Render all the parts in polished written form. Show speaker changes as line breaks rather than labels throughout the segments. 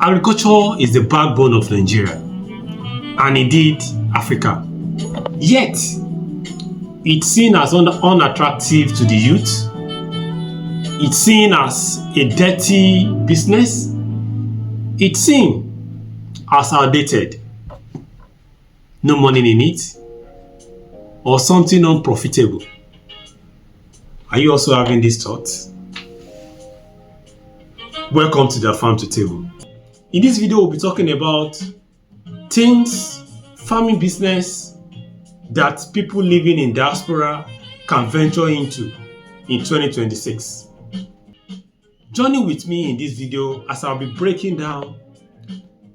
Agriculture is the backbone of Nigeria and indeed Africa. Yet, it's seen as unattractive to the youth. It's seen as a dirty business. It's seen as outdated, no money in it, or something unprofitable. Are you also having these thoughts? Welcome to the Farm to Table. In this video, we'll be talking about things, farming business that people living in diaspora can venture into in 2026. Join with me in this video as I'll be breaking down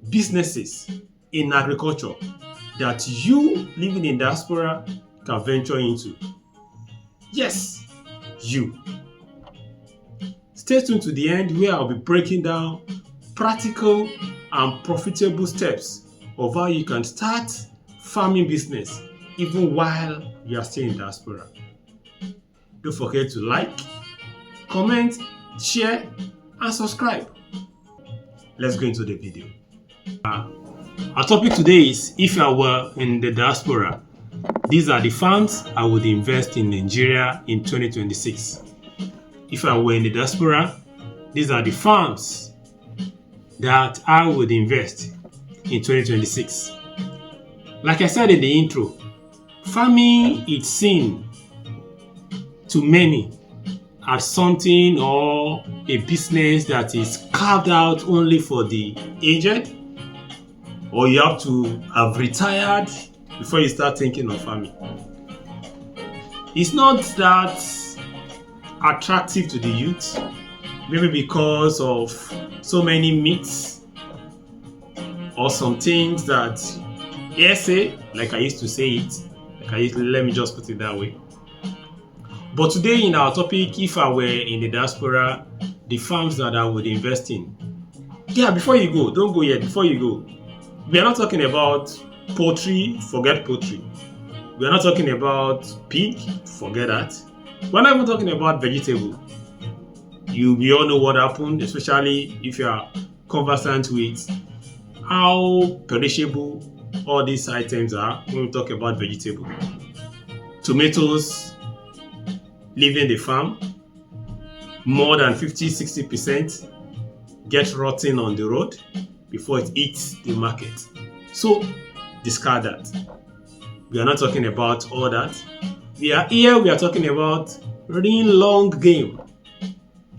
businesses in agriculture that you living in diaspora can venture into. Yes, you. Stay tuned to the end where I'll be breaking down practical and profitable steps of how you can start farming business even while you are still in diaspora. Don't forget to like, comment, share, and subscribe. Let's go into the video. Our topic today is if I were in the diaspora, these are the farms I would invest in Nigeria in 2026. If I were in the diaspora, these are the farms that I would invest in 2026. Like I said in the intro, farming is seen to many as something or a business that is carved out only for the aged, or you have to have retired before you start thinking of farming. It's not that attractive to the youth, maybe because of so many myths or some things that hearsay, like I used to say it, let me just put it that way. But today in our topic, if I were in the diaspora, the farms that I would invest in. Yeah, before you go, don't go yet, before you go. We are not talking about poultry, forget poultry. We are not talking about pig, forget that. We're not even talking about vegetable. We all know what happened, especially if you are conversant with how perishable all these items are when we talk about vegetable. Tomatoes leaving the farm, more than 50-60% get rotten on the road before it hits the market. So discard that. We are not talking about all that. We are talking about real long game.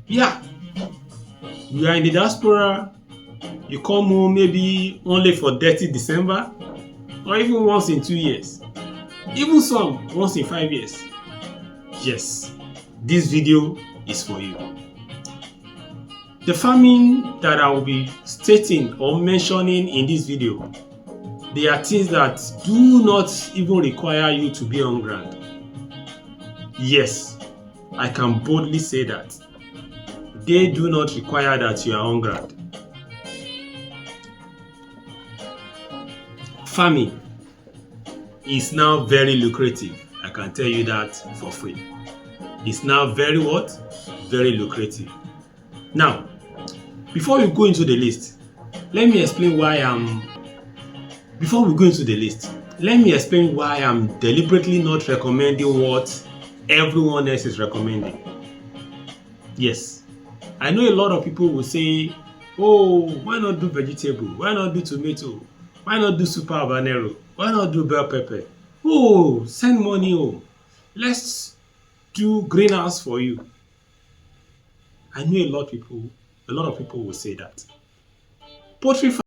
Yeah. We are in the diaspora. You come home maybe only for dirty December, or even once in 2 years. Even some once in 5 years. Yes, this video is for you. The farming that I will be stating or mentioning in this video, they are things that do not even require you to be on ground. Yes, I can boldly say that. They do not require that you are on ground. Farming is now very lucrative. I can tell you that for free. It's now very what? Very lucrative. Now, before we go into the list, let me explain why I'm deliberately not recommending what everyone else is recommending. Yes, I know a lot of people will say, oh, why not do vegetable? Why not do tomato? Why not do super habanero? Why not do bell pepper? Oh, send money home. Let's do greenhouse for you. I know a lot of people will say that. Poultry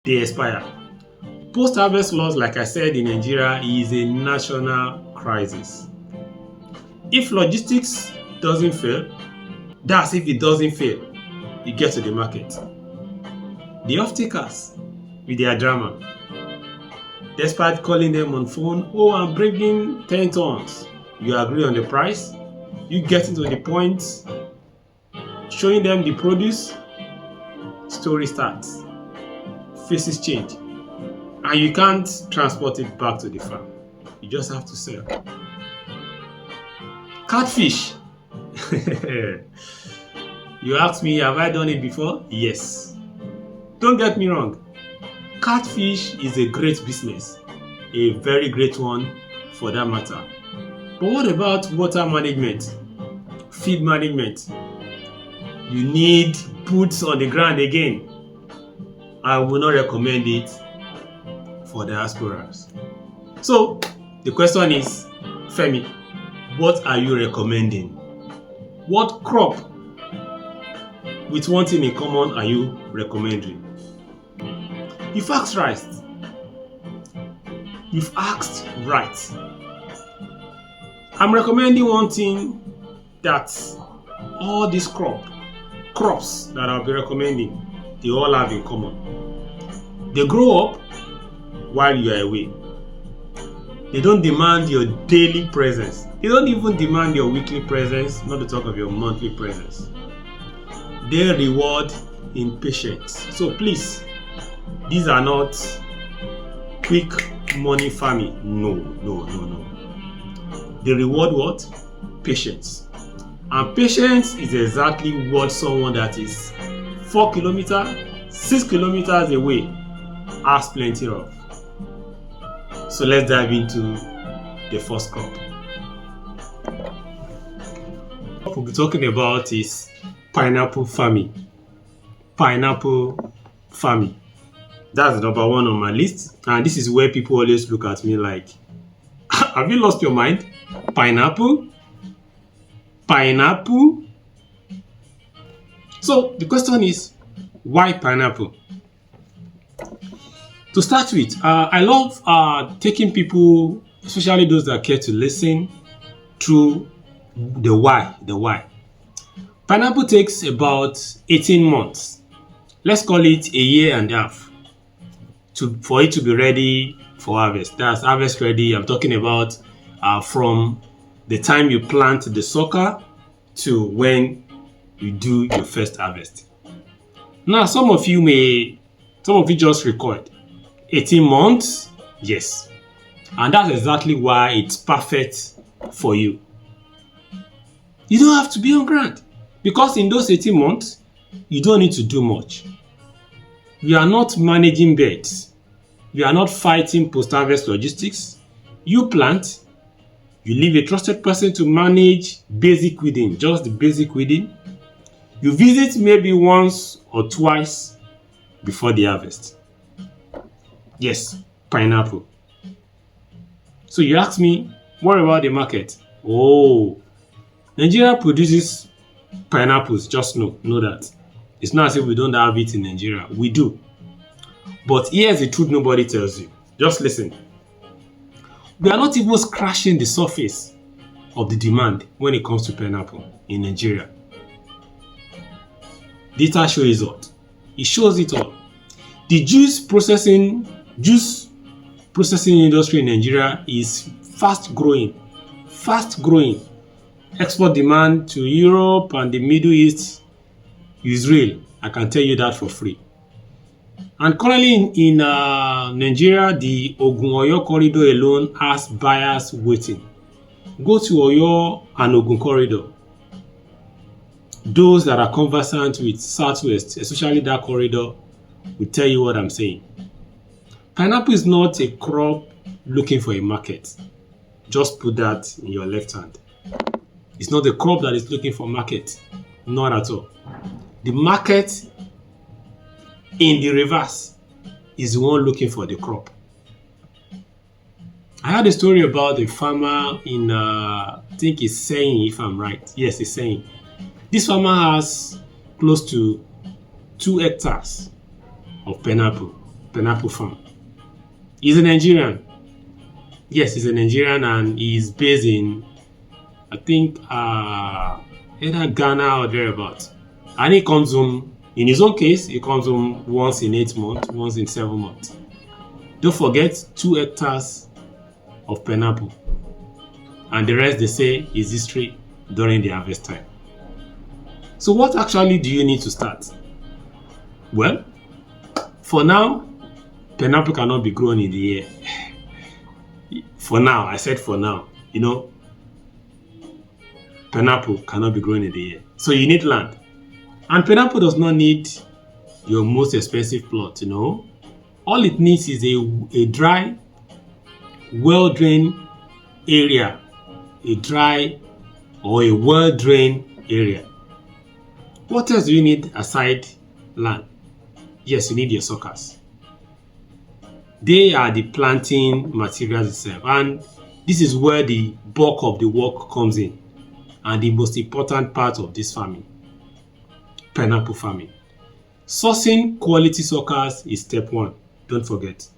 they expire. Post-harvest loss, like I said, in Nigeria is a national crisis. If logistics doesn't fail, that's if it doesn't fail, you get to the market. The off-takers with their drama, despite calling them on phone, oh, I'm bringing 10 tons. You agree on the price, you get into the point, showing them the produce, story starts, faces change, and you can't transport it back to the farm. You just have to sell. Catfish. You asked me, have I done it before? Yes. Don't get me wrong. Catfish is a great business, a very great one for that matter. But what about water management, feed management? You need boots on the ground again. I will not recommend it for diasporas. So the question is, Femi, what are you recommending? What crop with one thing in common are you recommending? You've asked right. You've asked right. I'm recommending one thing that all these crops that I'll be recommending, they all have in common. They grow up while you are away. They don't demand your daily presence. They don't even demand your weekly presence, not to talk of your monthly presence. They reward in patience. So please, these are not quick money farming. No. They reward what? Patience. And patience is exactly what someone that is 4 kilometers, 6 kilometers away has plenty of. So let's dive into the first crop. What we'll be talking about is pineapple farming. Pineapple farming. That's the number one on my list. And this is where people always look at me like, have you lost your mind? Pineapple? Pineapple? So the question is, why pineapple? To start with, I love taking people, especially those that care to listen, through the why. Pineapple takes about 18 months. Let's call it a year and a half for it to be ready for harvest. That's harvest ready. I'm talking about from the time you plant the sucker to when you do your first harvest. Now, some of you just record 18 months, yes. And that's exactly why it's perfect for you. You don't have to be on ground because in those 18 months, you don't need to do much. You are not managing beds. You are not fighting post-harvest logistics. You plant, you leave a trusted person to manage basic weeding, just the basic weeding. You visit maybe once or twice before the harvest. Yes, pineapple. So you ask me, what about the market? Oh, Nigeria produces pineapples, just know that. It's not as if we don't have it in Nigeria. We do. But here's the truth nobody tells you. Just listen. We are not even scratching the surface of the demand when it comes to pineapple in Nigeria. Data shows it all. It shows it all. The juice processing industry in Nigeria is fast growing. Export demand to Europe and the Middle East is real. I can tell you that for free. And currently in Nigeria, the Ogun-Oyo corridor alone has buyers waiting. Go to Oyo and Ogun corridor. Those that are conversant with Southwest, especially that corridor, will tell you what I'm saying. Pineapple is not a crop looking for a market. Just put that in your left hand. It's not a crop that is looking for market. Not at all. The market in the reverse is the one looking for the crop. I had a story about a farmer in, I think it's saying, if I'm right. Yes, it's saying. This farmer has close to 2 hectares of pineapple pineapple farm. He's a Nigerian. Yes, he's a Nigerian and he's based in, I think, either Ghana or thereabouts. And he comes home, in his own case, he comes home once in 8 months, once in 7 months. Don't forget 2 hectares of pineapple. And the rest, they say, is history during the harvest time. So what actually do you need to start? Well, for now, pineapple cannot be grown in the air. For now, I said for now, pineapple cannot be grown in the air. So you need land. And pineapple does not need your most expensive plot, All it needs is a dry, well-drained area. A dry or a well-drained area. What else do you need aside land? Yes, you need your suckers. They are the planting materials itself, and this is where the bulk of the work comes in, and the most important part of this farming, pineapple farming. Sourcing quality suckers is step 1, don't forget.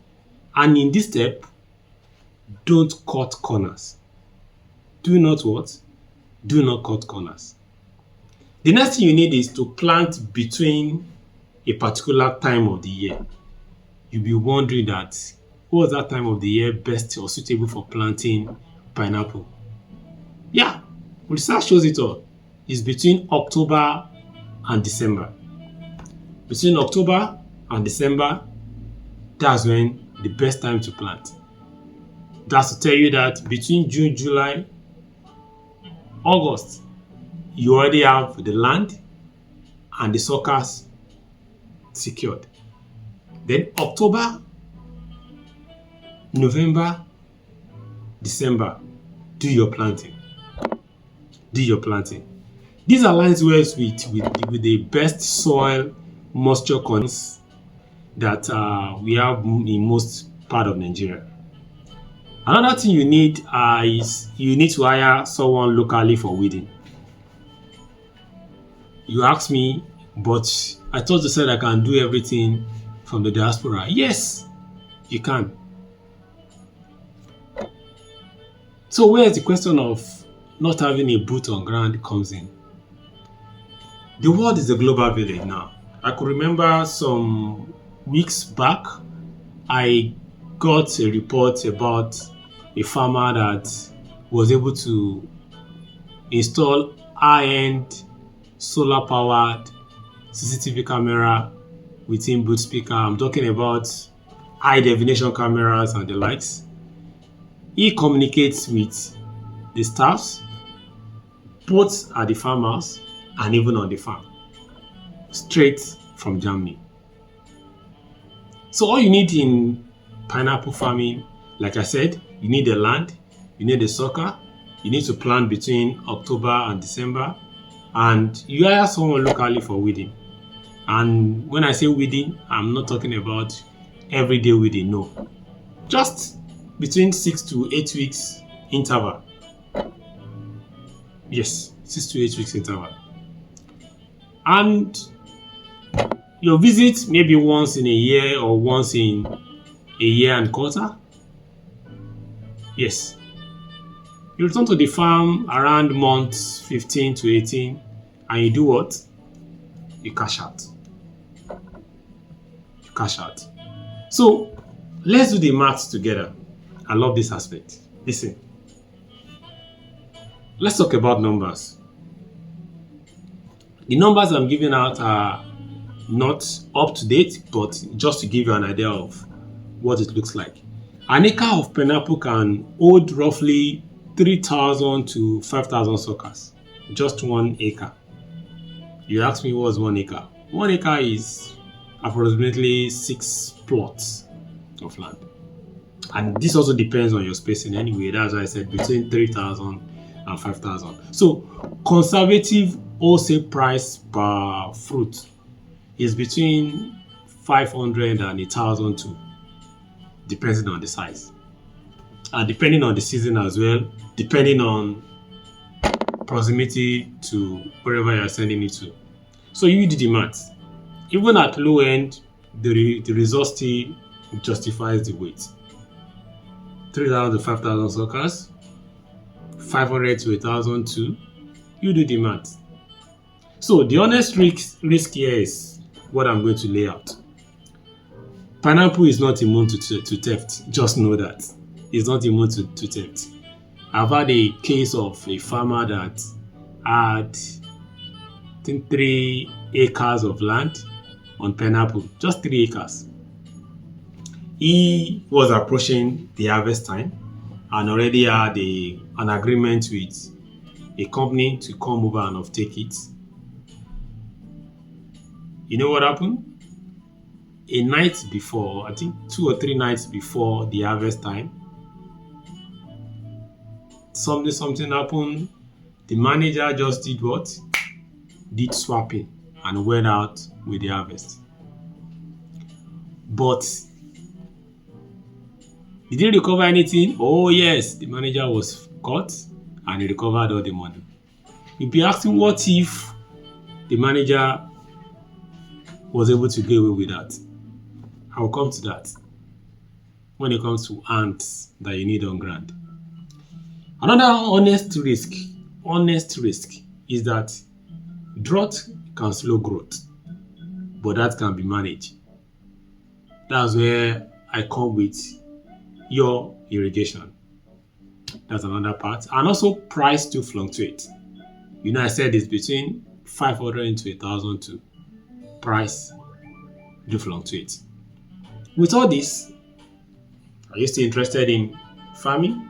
And in this step, don't cut corners. Do not what? Do not cut corners. The next thing you need is to plant between a particular time of the year. You'll be wondering that, what was that time of the year best or suitable for planting pineapple? Yeah, research shows it all. It's between October and December. Between October and December, that's when the best time to plant. That's to tell you that between June, July, August, you already have the land and the suckers secured. Then October, November, December, do your planting. Do your planting. These aligns well with the best soil moisture conditions that we have in most part of Nigeria. Another thing you need is you need to hire someone locally for weeding. You asked me, but I thought you said I can do everything from the diaspora. Yes, you can. So where's the question of not having a boot on ground comes in? The world is a global village now. I could remember some weeks back, I got a report about a farmer that was able to install high-end solar-powered CCTV camera with inbuilt speaker. I'm talking about high-definition cameras and the likes. He communicates with the staffs, both at the farmhouse and even on the farm, straight from Germany. So all you need in pineapple farming, like I said, you need the land, you need the sucker, you need to plant between October and December, and you hire someone locally for weeding. And when I say weeding, I'm not talking about everyday weeding, no. Just between 6 to 8 weeks interval. Yes, 6 to 8 weeks interval. And your visit maybe once in a year or once in a year and quarter. Yes. You return to the farm around months 15 to 18 and you do what? You cash out. You cash out. So let's do the maths together. I love this aspect. Listen. Let's talk about numbers. The numbers I'm giving out are not up to date, but just to give you an idea of what it looks like. An acre of pineapple can hold roughly 3,000 to 5,000 suckers. Just 1 acre. You ask me what's 1 acre? 1 acre is approximately 6 plots of land. And this also depends on your spacing anyway. That's why I said between 3,000 and 5,000. So conservative wholesale price per fruit is between 500 and 1,000 too, depending on the size. And depending on the season as well, depending on proximity to wherever you're sending it to. So you do the math. Even at low end, the result still It justifies the wait. 3,000 to 5,000 suckers, 500 to 1,000 too. You do the math. So the honest risk here is what I'm going to lay out. Pineapple is not immune to theft. Just know that. It's not immune to theft. I've had a case of a farmer that had, I think, 3 acres of land on pineapple. Just 3 acres. He was approaching the harvest time and already had an agreement with a company to come over and offtake it. You know what happened? A night before, I think 2 or 3 nights before the harvest time, something happened. The manager just did what? Did swapping and went out with the harvest. But did he recover anything? Oh yes, the manager was caught and he recovered all the money. You'll be asking, what if the manager was able to get away with that? I will come to that when it comes to ants that you need on ground. Another honest risk is that drought can slow growth, but that can be managed. That's where I come with your irrigation. That's another part. And also price to fluctuate. You know, I said it's between 500 to 1,000 to price to fluctuate. With all this, are you still interested in farming?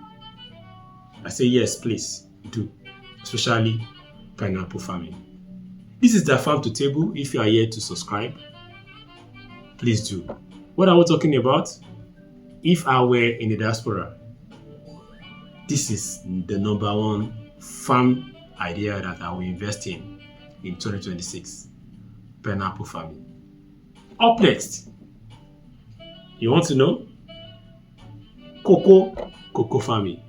I say yes, please do, especially pineapple farming. This is the Farm to Table. If you are here to subscribe, please do. What are we talking about? If I were in the diaspora, this is the #1 farm idea that I will invest in 2026. Pineapple farming. Up next, you want to know? Cocoa farming.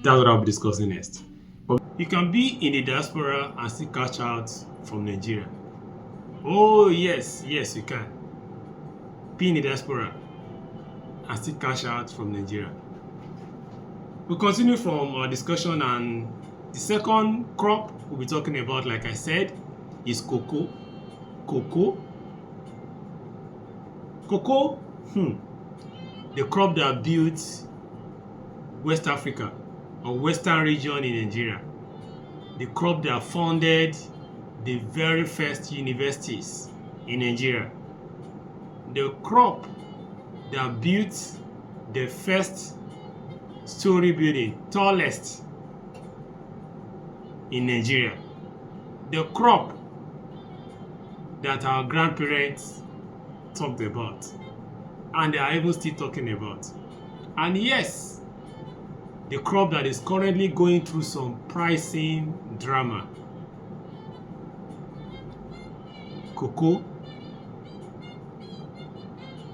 That's what I'll be discussing next. But you can be in the diaspora and still cash out from Nigeria. Oh yes, you can. Be in the diaspora and still cash out from Nigeria. We'll continue from our discussion, and the second crop we'll be talking about, like I said, is cocoa. Cocoa, the crop that built West Africa or Western region in Nigeria. The crop that founded the very first universities in Nigeria. The crop that built the first story building, tallest in Nigeria. The crop that our grandparents talked about and they are even still talking about. And yes, the crop that is currently going through some pricing drama. Cocoa,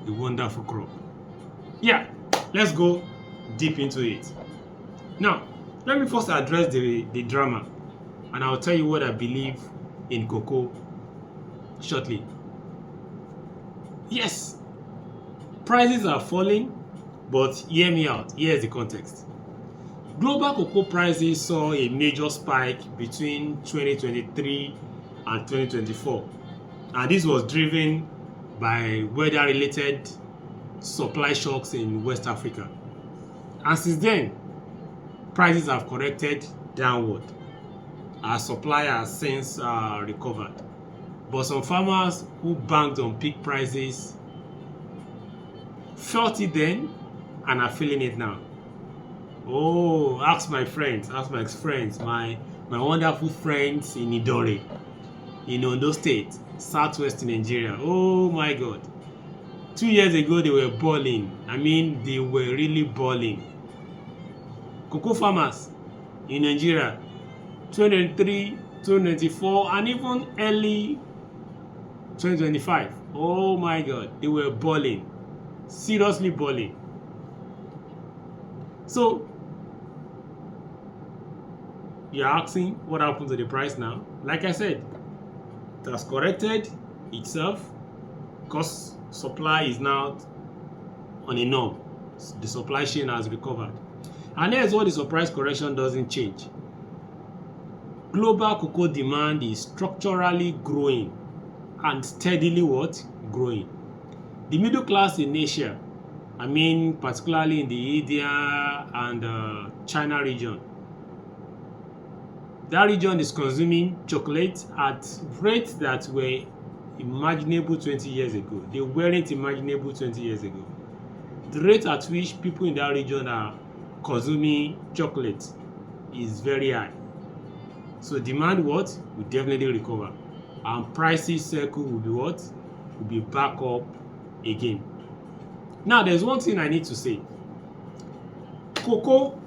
a wonderful crop. Yeah, let's go deep into it. Now, let me first address the drama, and I'll tell you what I believe in cocoa shortly. Yes, prices are falling, but hear me out. Here's the context. Global cocoa prices saw a major spike between 2023 and 2024, and this was driven by weather-related supply shocks in West Africa. And since then, prices have corrected downward as supply has since recovered. But some farmers who banked on peak prices felt it then and are feeling it now. Oh, ask my friends, ask my ex-friends, my wonderful friends in Idore, in Ondo State, southwest Nigeria. Oh my God. 2 years ago, they were balling. I mean, they were really balling. Cocoa farmers in Nigeria, 2023, 2024, and even early 2025. Oh my God, they were balling. Seriously balling. So, you're asking what happened to the price now? Like I said, it has corrected itself because supply is now on a norm. The supply chain has recovered. And here's what the surprise correction doesn't change. Global cocoa demand is structurally growing and steadily what? Growing. The middle class in Asia, particularly in the India and China region, that region is consuming chocolate at rates that were imaginable 20 years ago. They weren't imaginable 20 years ago. The rate at which people in that region are consuming chocolate is very high. So demand what? Will definitely recover. And prices cycle will be what? Will be back up again. Now there's one thing I need to say. Cocoa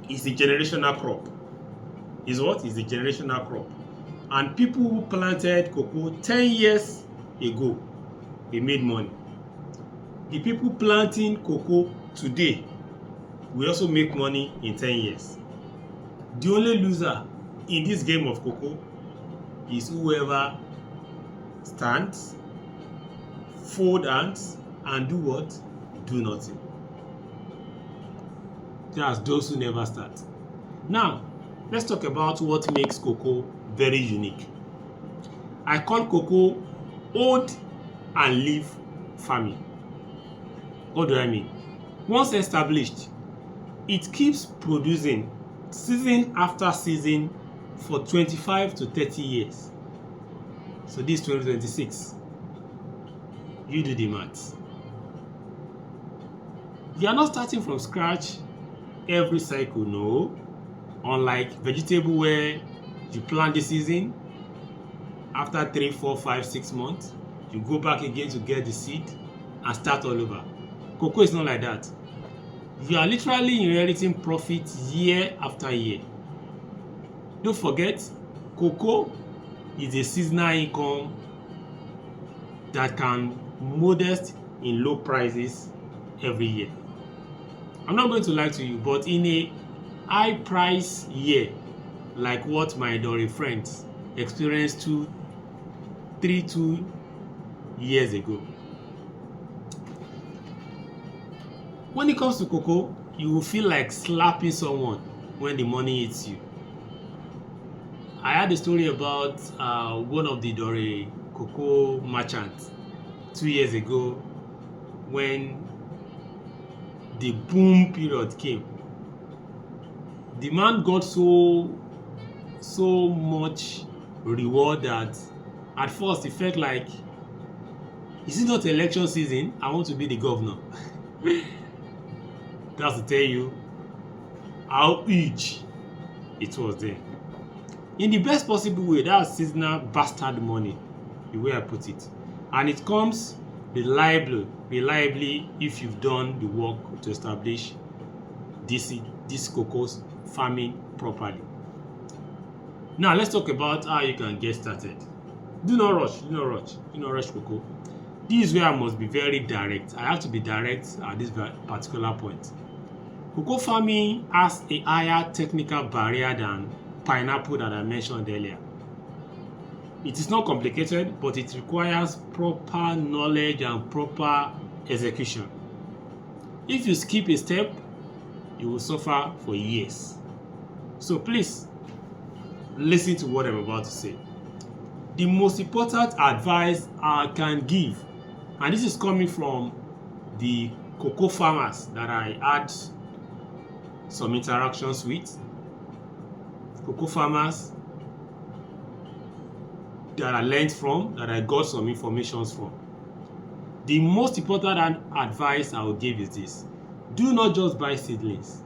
is a generational crop. Is what? Is a generational crop. And people who planted cocoa 10 years ago, they made money. The people planting cocoa today will also make money in 10 years. The only loser in this game of cocoa is whoever stands, fold hands, and do what? Do nothing. That's those who never start. Now, let's talk about what makes cocoa very unique. I call cocoa old and leaf farming. What do I mean? Once established, it keeps producing season after season for 25 to 30 years. So this 2026. You do the maths. You are not starting from scratch every cycle, no. Unlike vegetable where you plant the season, after 3, 4, 5, 6 months, you go back again to get the seed and start all over. Cocoa is not like that. You are literally inheriting profit year after year. Don't forget, cocoa is a seasonal income that can modest in low prices every year. I'm not going to lie to you, but in a high price year, like what my Dori friends experienced 2 years ago. When it comes to cocoa, you will feel like slapping someone when the money hits you. I had a story about one of the Dori cocoa merchants 2 years ago when the boom period came. The man got so much reward that at first it felt like, is it not election season? I want to be the governor. That's to tell you how huge it was then. In the best possible way, that's seasonal bastard money, the way I put it. And it comes reliably if you've done the work to establish this cocoa farming properly. Now let's talk about how you can get started. Do not rush cocoa. This is where I must be very direct. I have to be direct at this particular point. Cocoa farming has a higher technical barrier than pineapple that I mentioned earlier. It is not complicated, but it requires proper knowledge and proper execution. If you skip a step, you will suffer for years. So please, listen to what I'm about to say. The most important advice I can give, and this is coming from the cocoa farmers that I had some interactions with, cocoa farmers that I learned from, that I got some information from. The most important advice I will give is this: do not just buy seedlings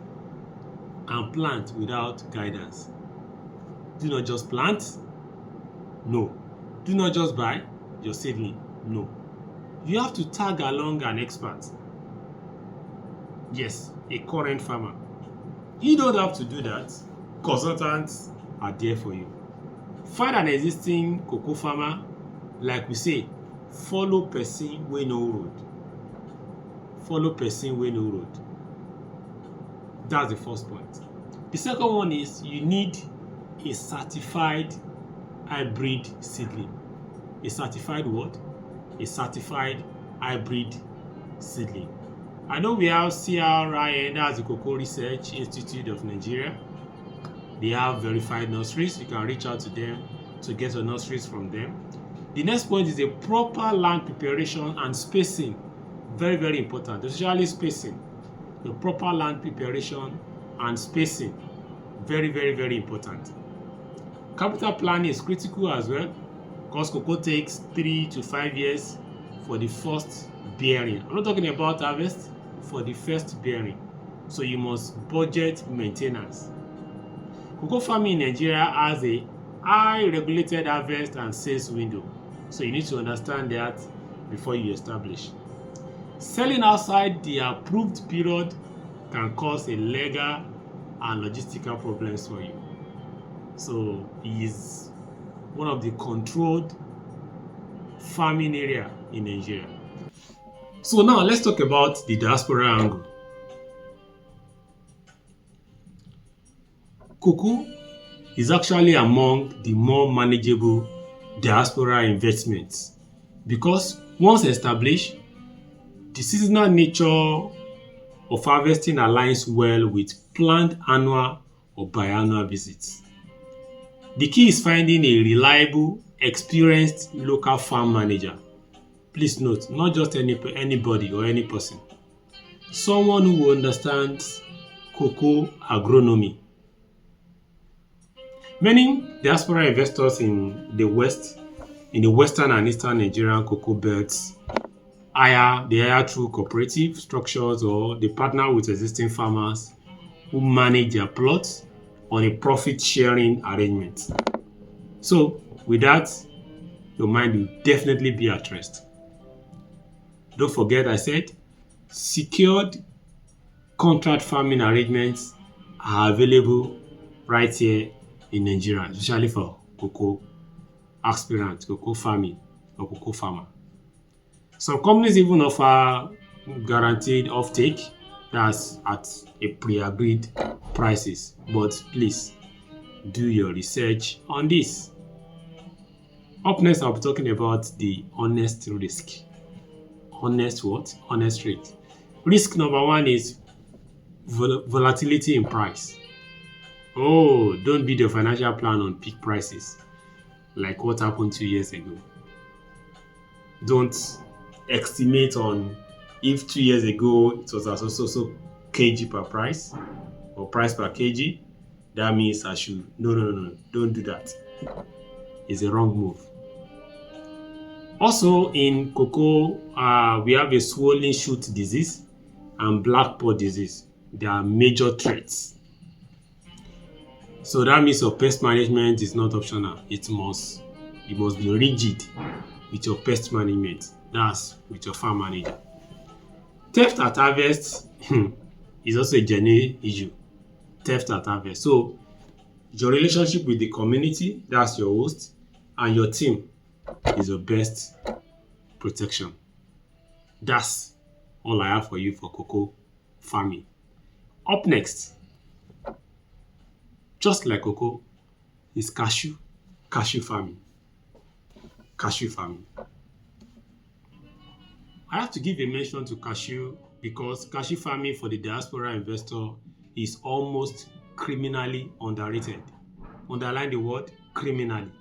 and plant without guidance. Do not just plant. No. Do not just buy your seedling. No. You have to tag along an expert. Yes, a current farmer. You don't have to do that. Consultants are there for you. Find an existing cocoa farmer. Like we say, follow person wey no road. Follow person wey no road. That's the first point. The second one is you need a certified hybrid seedling. A certified what? A certified hybrid seedling. I know we have CRIN, that's the Cocoa Research Institute of Nigeria. They have verified nurseries. You can reach out to them to get your nurseries from them. The next point is a proper land preparation and spacing. Very, very important, especially spacing. The proper land preparation and spacing. Very, very, very important. Capital planning is critical as well, because cocoa takes 3 to 5 years for the first bearing. I'm not talking about harvest, for the first bearing. So you must budget maintenance. Cocoa farming in Nigeria has a high regulated harvest and sales window. So you need to understand that before you establish. Selling outside the approved period can cause a legal and logistical problems for you. So it is one of the controlled farming area in Nigeria. So now let's talk about the diaspora angle. Cocoa is actually among the more manageable diaspora investments because once established, the seasonal nature of harvesting aligns well with planned annual or biannual visits. The key is finding a reliable, experienced local farm manager. Please note, not just anybody or any person. Someone who understands cocoa agronomy. Many diaspora investors in the western and eastern Nigerian cocoa belts, they hire through cooperative structures or they partner with existing farmers who manage their plots on a profit-sharing arrangement. So, with that, your mind will definitely be at rest. Don't forget, I said, secured contract farming arrangements are available right here in Nigeria, especially for cocoa aspirant, cocoa farming, or cocoa farmer. Some companies even offer guaranteed offtake, that's at a pre-agreed prices. But please do your research on this. Up next, I'll be talking about the honest risk. Honest what? Honest rate. Risk number one is volatility in price. Oh, don't build your financial plan on peak prices like what happened 2 years ago. Don't estimate on if 2 years ago it was as so kg per price or price per kg. That means I should no, don't do that. It's a wrong move. Also in cocoa, we have a swollen shoot disease and black pod disease. They are major threats. So that means your pest management is not optional. You must be rigid with your pest management. That's with your farm manager. Theft at harvest is also a genuine issue. Theft at harvest. So your relationship with the community, that's your host, and your team is your best protection. That's all I have for you for cocoa farming. Up next, just like cocoa, is cashew farming. Cashew farming. I have to give a mention to cashew because cashew farming for the diaspora investor is almost criminally underrated. Underline the word criminally.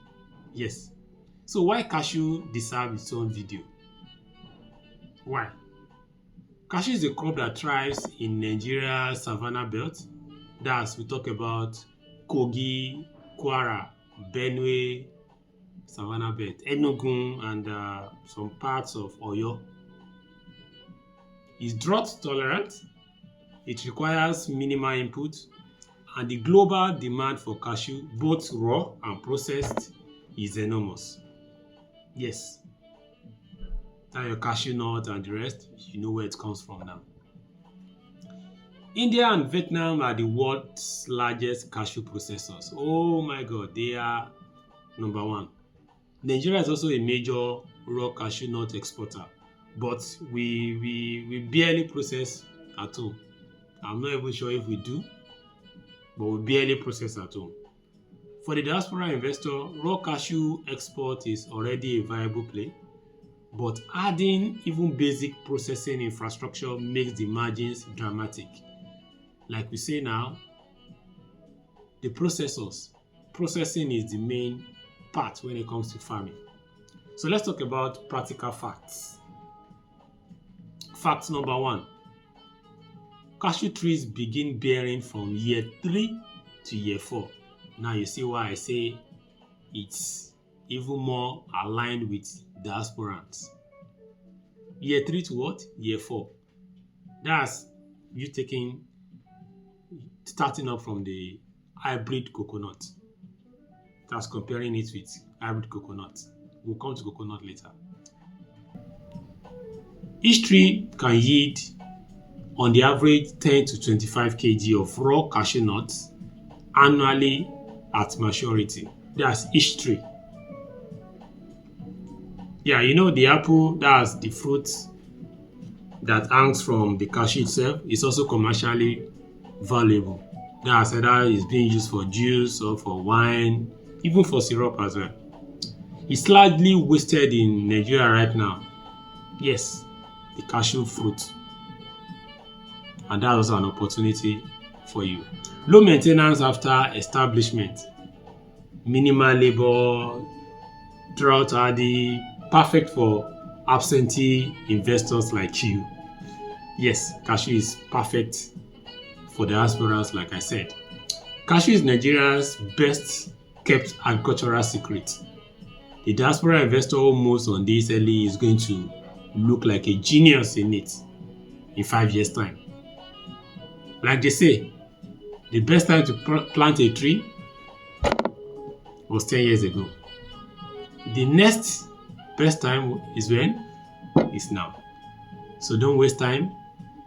Yes. So why cashew deserves its own video? Why? Cashew is a crop that thrives in Nigeria's savannah belt. We talk about Kogi, Kwara, Benue, savannah belt, Enugu, and some parts of Oyo. It's drought tolerant, it requires minimal input, and the global demand for cashew, both raw and processed, is enormous. Yes, that your cashew nut and the rest, you know where it comes from now. India and Vietnam are the world's largest cashew processors. Oh my God, they are number one. Nigeria is also a major raw cashew nut exporter, but we barely process at home. I'm not even sure if we do, but we barely process at home. For the diaspora investor, raw cashew export is already a viable play. but adding even basic processing infrastructure makes the margins dramatic. Like we say now, the processing is the main part when it comes to farming. So let's talk about practical facts. Fact number 1. Cashew trees begin bearing from year 3 to year 4. Now you see why I say it's even more aligned with diasporans. Year 3 to what? Year 4. That's you starting up from the hybrid coconut. That's comparing it with hybrid coconut. We'll come to coconut later. Each tree can yield on the average 10 to 25 kg of raw cashew nuts annually at maturity. That's each tree. Yeah, you know the apple, that's the fruit that hangs from the cashew itself, is also commercially valuable. That's either it's being used for juice or for wine, even for syrup as well. It's largely wasted in Nigeria right now. Yes, the cashew fruit. And that's also an opportunity for you. Low maintenance after establishment. Minimal labor, drought hardy, perfect for absentee investors like you. Yes, cashew is perfect for diasporans, like I said. Cashew is Nigeria's best kept agricultural secret. The diaspora investor who moves on this early is going to look like a genius in it in 5 years' time. Like they say, the best time to plant a tree was 10 years ago. The next best time is when? Is now. So don't waste time.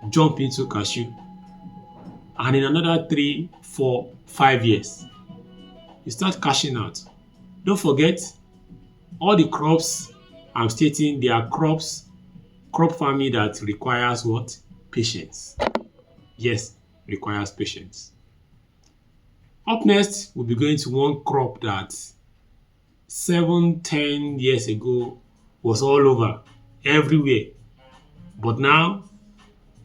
Jump into cashew. And in another 3, 4, 5 years, you start cashing out. Don't forget, all the crops I'm stating, they are crop farming that requires what? Patience. Yes, requires patience. Up next, we'll be going to one crop that 7-10 years ago was all over, everywhere. But now,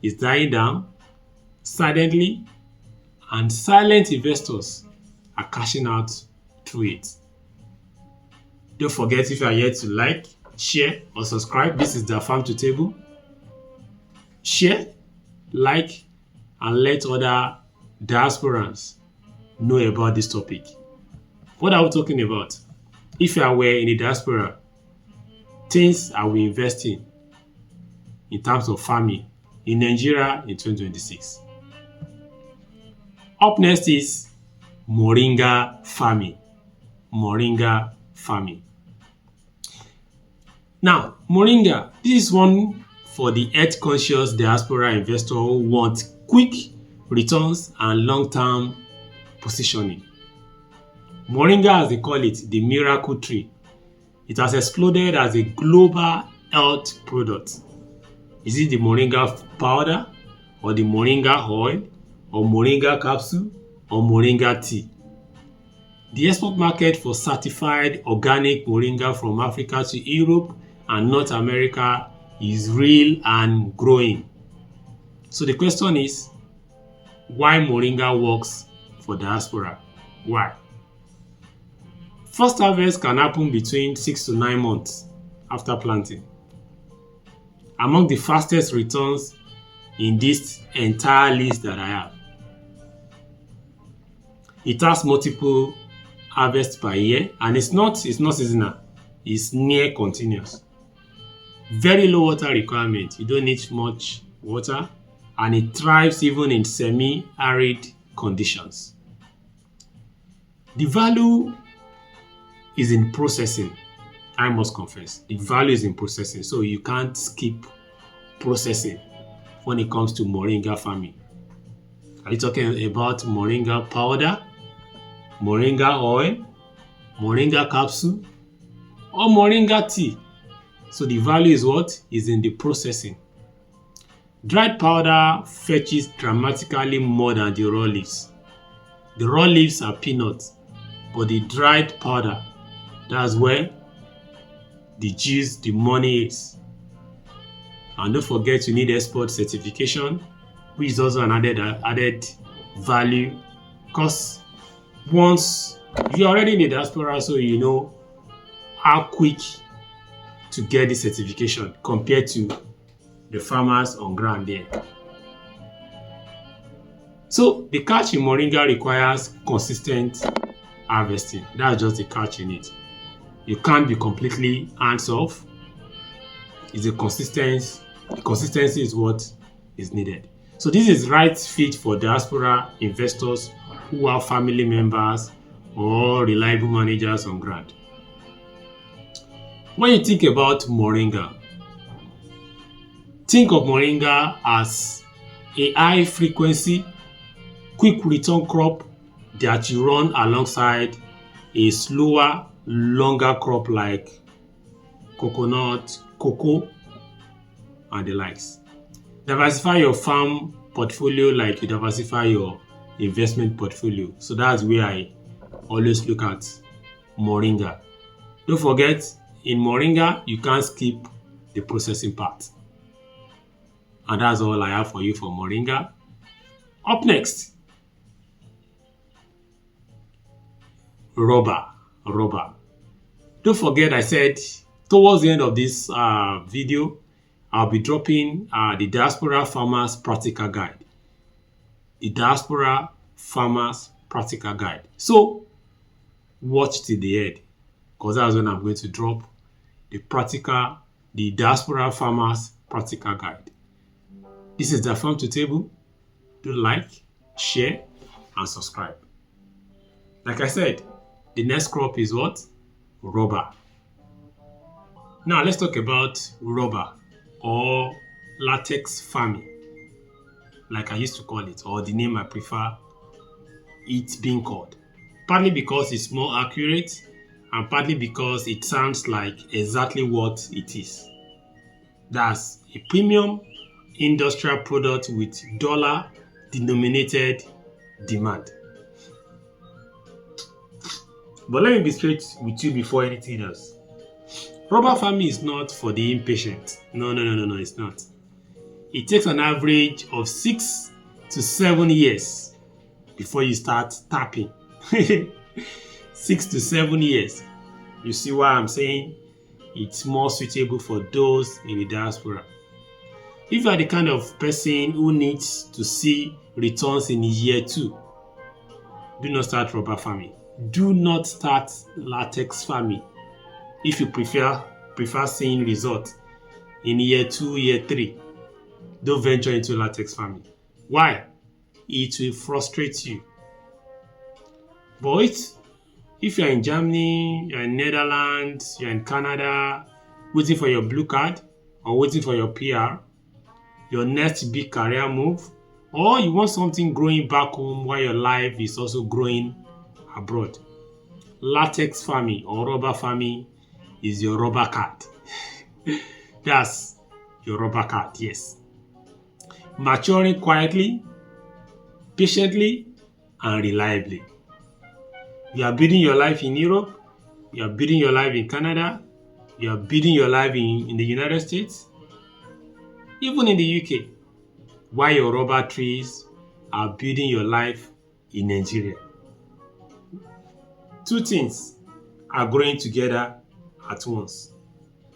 it's dying down silently, and silent investors are cashing out through it. Don't forget, if you are yet to like, share, or subscribe, this is the Farm to Table. Share, like, and let other diasporans know about this topic. What are we talking about? If you are in the diaspora, things are we investing in terms of farming in Nigeria in 2026. Up next is moringa farming. Moringa farming. Now, moringa, this is one for the health-conscious diaspora investor who want quick returns and long-term positioning. Moringa, as they call it, the miracle tree. It has exploded as a global health product. Is it the moringa powder, or the moringa oil, or moringa capsule, or moringa tea? The export market for certified organic moringa from Africa to Europe and North America is real and growing. So the question is, why moringa works for diaspora? Why? First harvest can happen between 6 to 9 months after planting. Among the fastest returns in this entire list that I have. It has multiple harvests per year, and it's not seasonal. It's near continuous. Very low water requirement. You don't need much water, and it thrives even in semi-arid conditions. The value is in processing. I must confess, the value is in processing, so you can't skip processing when it comes to moringa farming. Are you talking about moringa powder, moringa oil, moringa capsule, or moringa tea? So the value is what? Is in the processing. Dried powder fetches dramatically more than the raw leaves. The raw leaves are peanuts, but the dried powder, that's where the juice, the money is. And don't forget you need export certification, which is also an added value, because once you're already in the diaspora, so you know how quick to get the certification compared to the farmers on ground there. So the catch in moringa requires consistent harvesting. That's just the catch in it. You can't be completely hands off. The consistency is what is needed. So this is right fit for diaspora investors who have family members or reliable managers on ground. When you think about moringa, think of moringa as a high frequency, quick return crop that you run alongside a slower, longer crop like coconut, cocoa, and the likes. Diversify your farm portfolio like you diversify your investment portfolio. So that's where I always look at moringa. Don't forget, in moringa, you can't skip the processing part. And that's all I have for you for moringa. Up next, rubber. Don't forget, I said towards the end of this video, I'll be dropping the Diaspora Farmers Practical Guide. The Diaspora Farmers Practical Guide. So, watch till the end, because that's when I'm going to drop the Diaspora Farmers Practical Guide. This is the Farm to Table. Do like, share, and subscribe. Like I said, the next crop is what? Rubber. Now, let's talk about rubber or latex farming, like I used to call it, or the name I prefer it being called. Partly because it's more accurate, and partly because it sounds like exactly what it is. That's a premium industrial product with dollar-denominated demand. But let me be straight with you before anything else. Rubber farming is not for the impatient. No, it's not. It takes an average of 6 to 7 years before you start tapping. 6 to 7 years. You see why I'm saying it's more suitable for those in the diaspora. If you are the kind of person who needs to see returns in year 2, do not start rubber farming. Do not start latex farming. If you prefer seeing results in year 2, year 3, don't venture into latex farming. Why? It will frustrate you. But if you're in Germany, you're in Netherlands, you're in Canada, waiting for your blue card or waiting for your PR, your next big career move, or you want something growing back home while your life is also growing abroad, latex farming or rubber farming is your rubber card. That's your rubber card, yes. Maturing quietly, patiently, and reliably. You are building your life in Europe, you are building your life in Canada, you are building your life in the United States, even in the UK, while your rubber trees are building your life in Nigeria. Two things are growing together at once.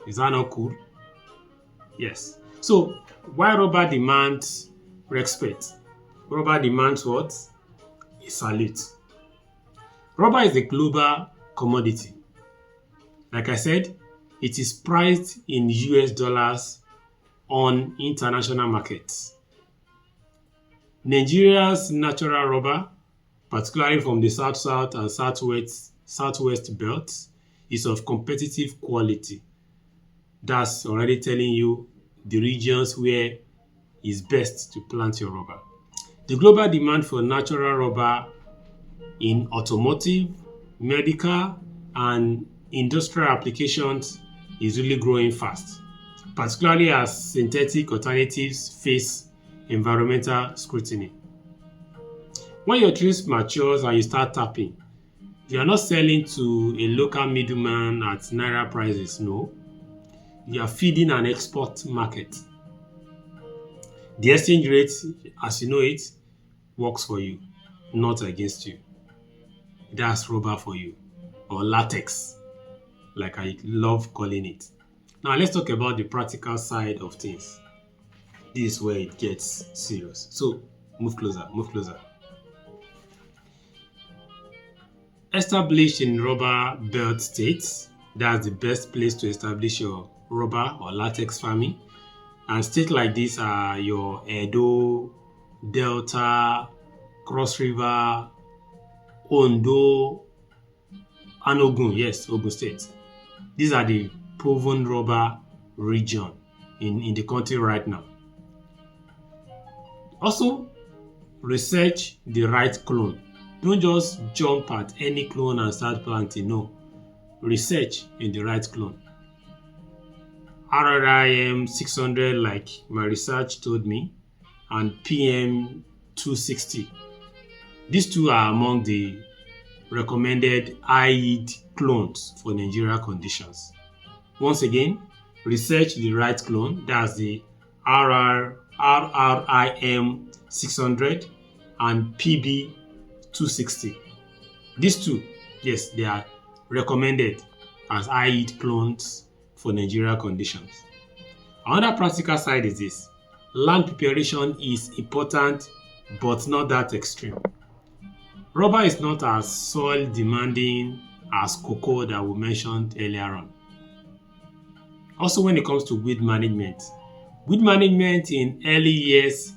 Is that not cool? Yes. So, why rubber demands respect? Rubber demands what? A salute. Rubber is a global commodity. Like I said, it is priced in US dollars on international markets. Nigeria's natural rubber, particularly from the South and Southwest belts, is of competitive quality. That's already telling you the regions where it's best to plant your rubber. The global demand for natural rubber in automotive, medical, and industrial applications is really growing fast, particularly as synthetic alternatives face environmental scrutiny. When your trees matures and you start tapping, you are not selling to a local middleman at Naira prices, no. you are feeding an export market. The exchange rate, as you know it, works for you, not against you. That's rubber for you, or latex, like I love calling it. Now let's talk about the practical side of things. This is where it gets serious. So move closer, move closer. Established in rubber belt states, that's the best place to establish your rubber or latex farming. And states like this are your Edo, Delta, Cross River, Ondo, and Ogun. Yes, Ogun State. These are the proven rubber region in the country right now. Also, research the right clone. Don't just jump at any clone and start planting. No. Research in the right clone. RRIM 600, like my research told me, and PM 260. These two are among the recommended high-yield clones for Nigeria conditions. Once again, research the right clone. That's the RRIM 600 and PB 260. These two, yes, they are recommended as high-yield clones for Nigeria conditions. Another practical side is this. Land preparation is important, but not that extreme. Rubber is not as soil demanding as cocoa that we mentioned earlier on. Also, when it comes to weed management in early years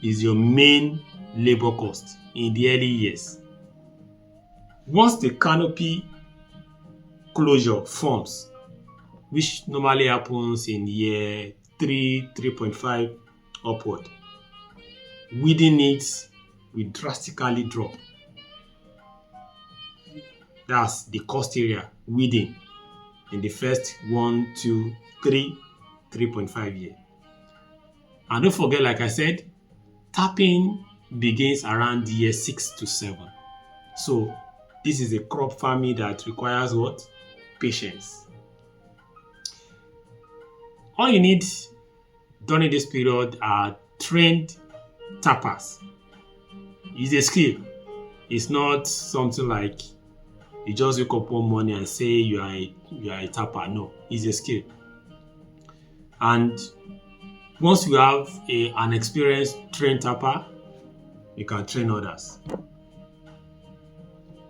is your main labor cost in the early years. Once the canopy closure forms, which normally happens in year 3, 3.5 upward, weeding needs will drastically drop. That's the cost area, weeding, in the first 1, 2, 3, 3.5 year. And don't forget, like I said, tapping begins around year 6 to 7. So this is a crop farming that requires what? Patience. All you need during this period are trained tappers. It's a skill. It's not something like you just wake up one morning and say you are a tapper. No, it's a skill. And once you have an experienced trained tapper, you can train others.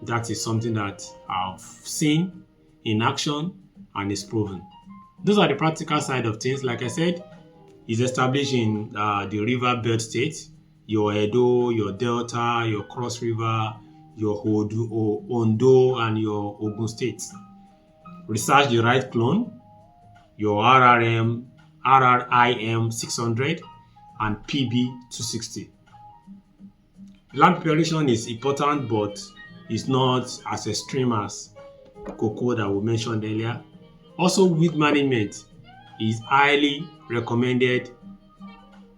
That is something that I've seen in action and is proven. Those are the practical side of things. Like I said, it's established in the river belt states, your Edo, your Delta, your Cross River, your Ondo, and your Ogun states. Research the right clone, your RRIM 600 and PB 260. Land preparation is important, but it's not as extreme as cocoa that we mentioned earlier. Also, weed management is highly recommended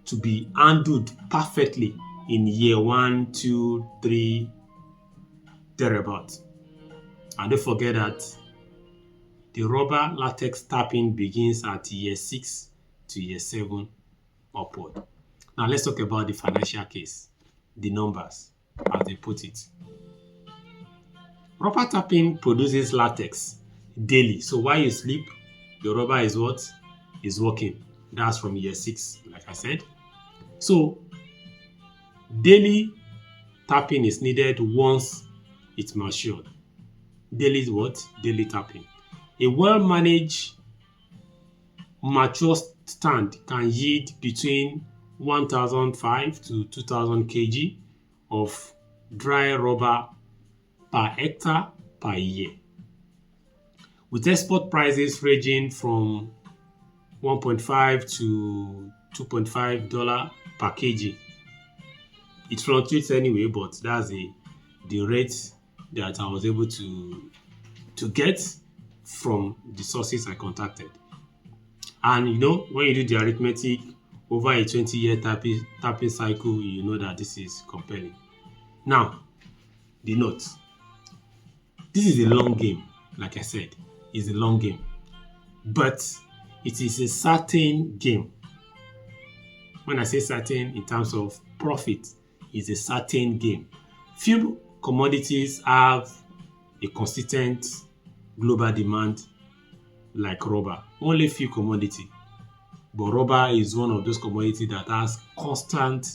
to be handled perfectly in year 1, 2, 3, thereabout. And don't forget that the rubber latex tapping begins at year 6 to year 7 upward. Now let's talk about the financial case, the numbers, as they put it. Rubber tapping produces latex daily. So while you sleep, your rubber is what? Is working. That's from year 6, like I said. So daily tapping is needed once it's matured. Daily is what? Daily tapping. A well-managed mature stand can yield between 1,005 to 2,000 kg of dry rubber per hectare per year, with export prices ranging from $1.5 to $2.5 per kg. It fluctuates anyway, but that's the rate that I was able to get from the sources I contacted. And you know, when you do the arithmetic over a 20-year tapping cycle, you know that this is compelling. Now, the note. This is a long game, like I said, it's a long game. But it is a certain game. When I say certain in terms of profit, it's a certain game. Few commodities have a consistent global demand like rubber. Only few commodities. But rubber is one of those commodities that has constant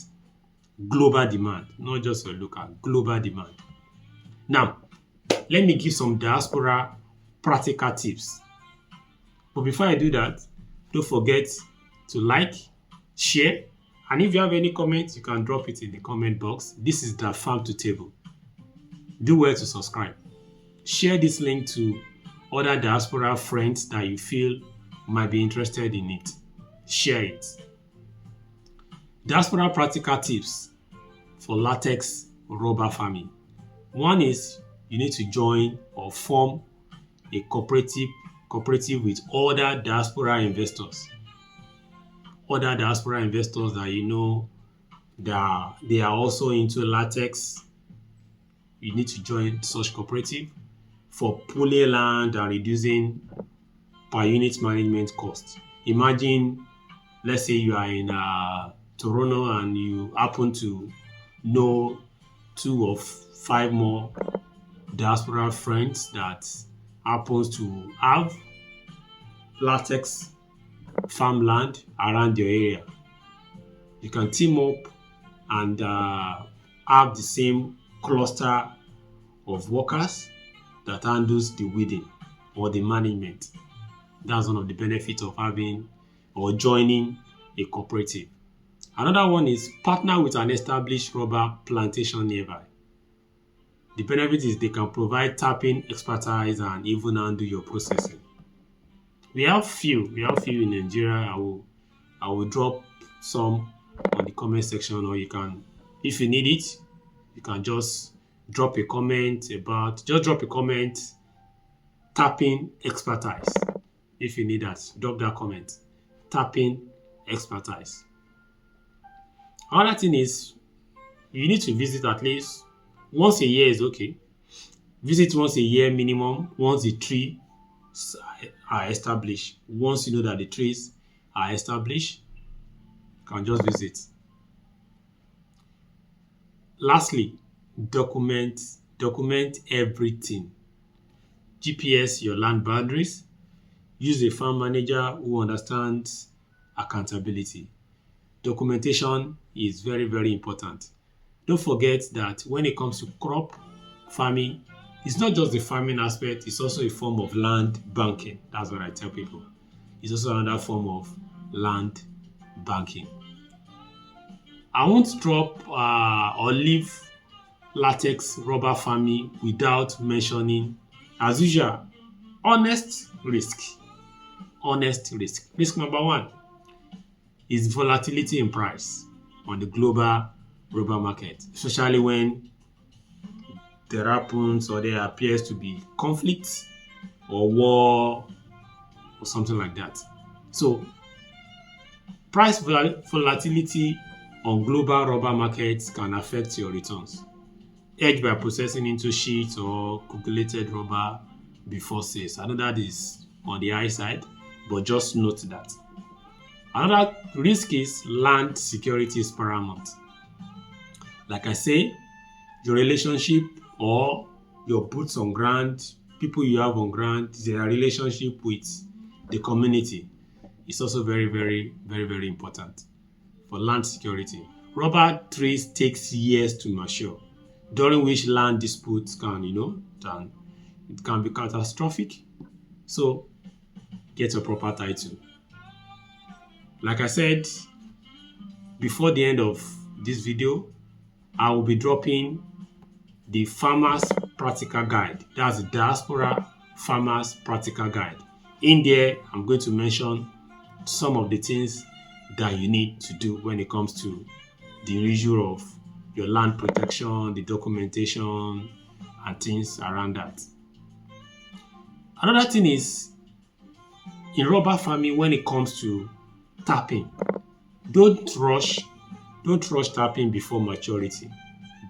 global demand, not just your local, global demand. Now, let me give some diaspora practical tips. But before I do that, don't forget to like, share, and if you have any comments, you can drop it in the comment box. This is the Farm to Table. Do well to subscribe. Share this link to other diaspora friends that you feel might be interested in it. Share it. Diaspora practical tips for latex rubber farming. One is you need to join or form a cooperative with other diaspora investors. Other diaspora investors that you know that they are also into latex. You need to join such cooperative for pooling land and reducing per unit management costs. Imagine, let's say you are in Toronto and you happen to know 2 or 5 more diaspora friends that happens to have latex farmland around your area. You can team up and have the same cluster of workers that handles the weeding or the management. That's one of the benefits of having or joining a cooperative. Another one is partner with an established rubber plantation nearby. The benefit is they can provide tapping expertise and even handle your processing. We have few in Nigeria. I will drop some on the comment section, or you can, if you need it, you can just drop a comment tapping expertise. If you need that, drop that comment. Tapping expertise. Another thing is you need to visit at least once a year is okay. Visit once a year minimum, once the trees are established. Once you know that the trees are established, you can just visit. Lastly, document everything. GPS your land boundaries. Use a farm manager who understands accountability. Documentation is very, very important. Don't forget that when it comes to crop farming, it's not just the farming aspect, it's also a form of land banking. That's what I tell people. It's also another form of land banking. I won't drop or leave latex rubber farming without mentioning, as usual, honest risk. Honest risk. Risk number 1 is volatility in price on the global rubber market, especially when there happens or there appears to be conflict or war or something like that. So, price volatility on global rubber markets can affect your returns. Hedge by processing into sheet or coagulated rubber before sales. I know that is on the high side, but just note that. Another risk is land security is paramount. Like I say, your relationship or your boots on ground, people you have on ground, their relationship with the community is also very, very, very, very important for land security. Rubber trees takes years to mature, during which land disputes can, it can be catastrophic. So get a proper title. Like I said, before the end of this video, I will be dropping the Farmers Practical Guide. That's the Diaspora Farmers Practical Guide. In there, I'm going to mention some of the things that you need to do when it comes to the issue of your land protection, the documentation, and things around that. Another thing is, in rubber farming, when it comes to tapping, don't rush tapping before maturity.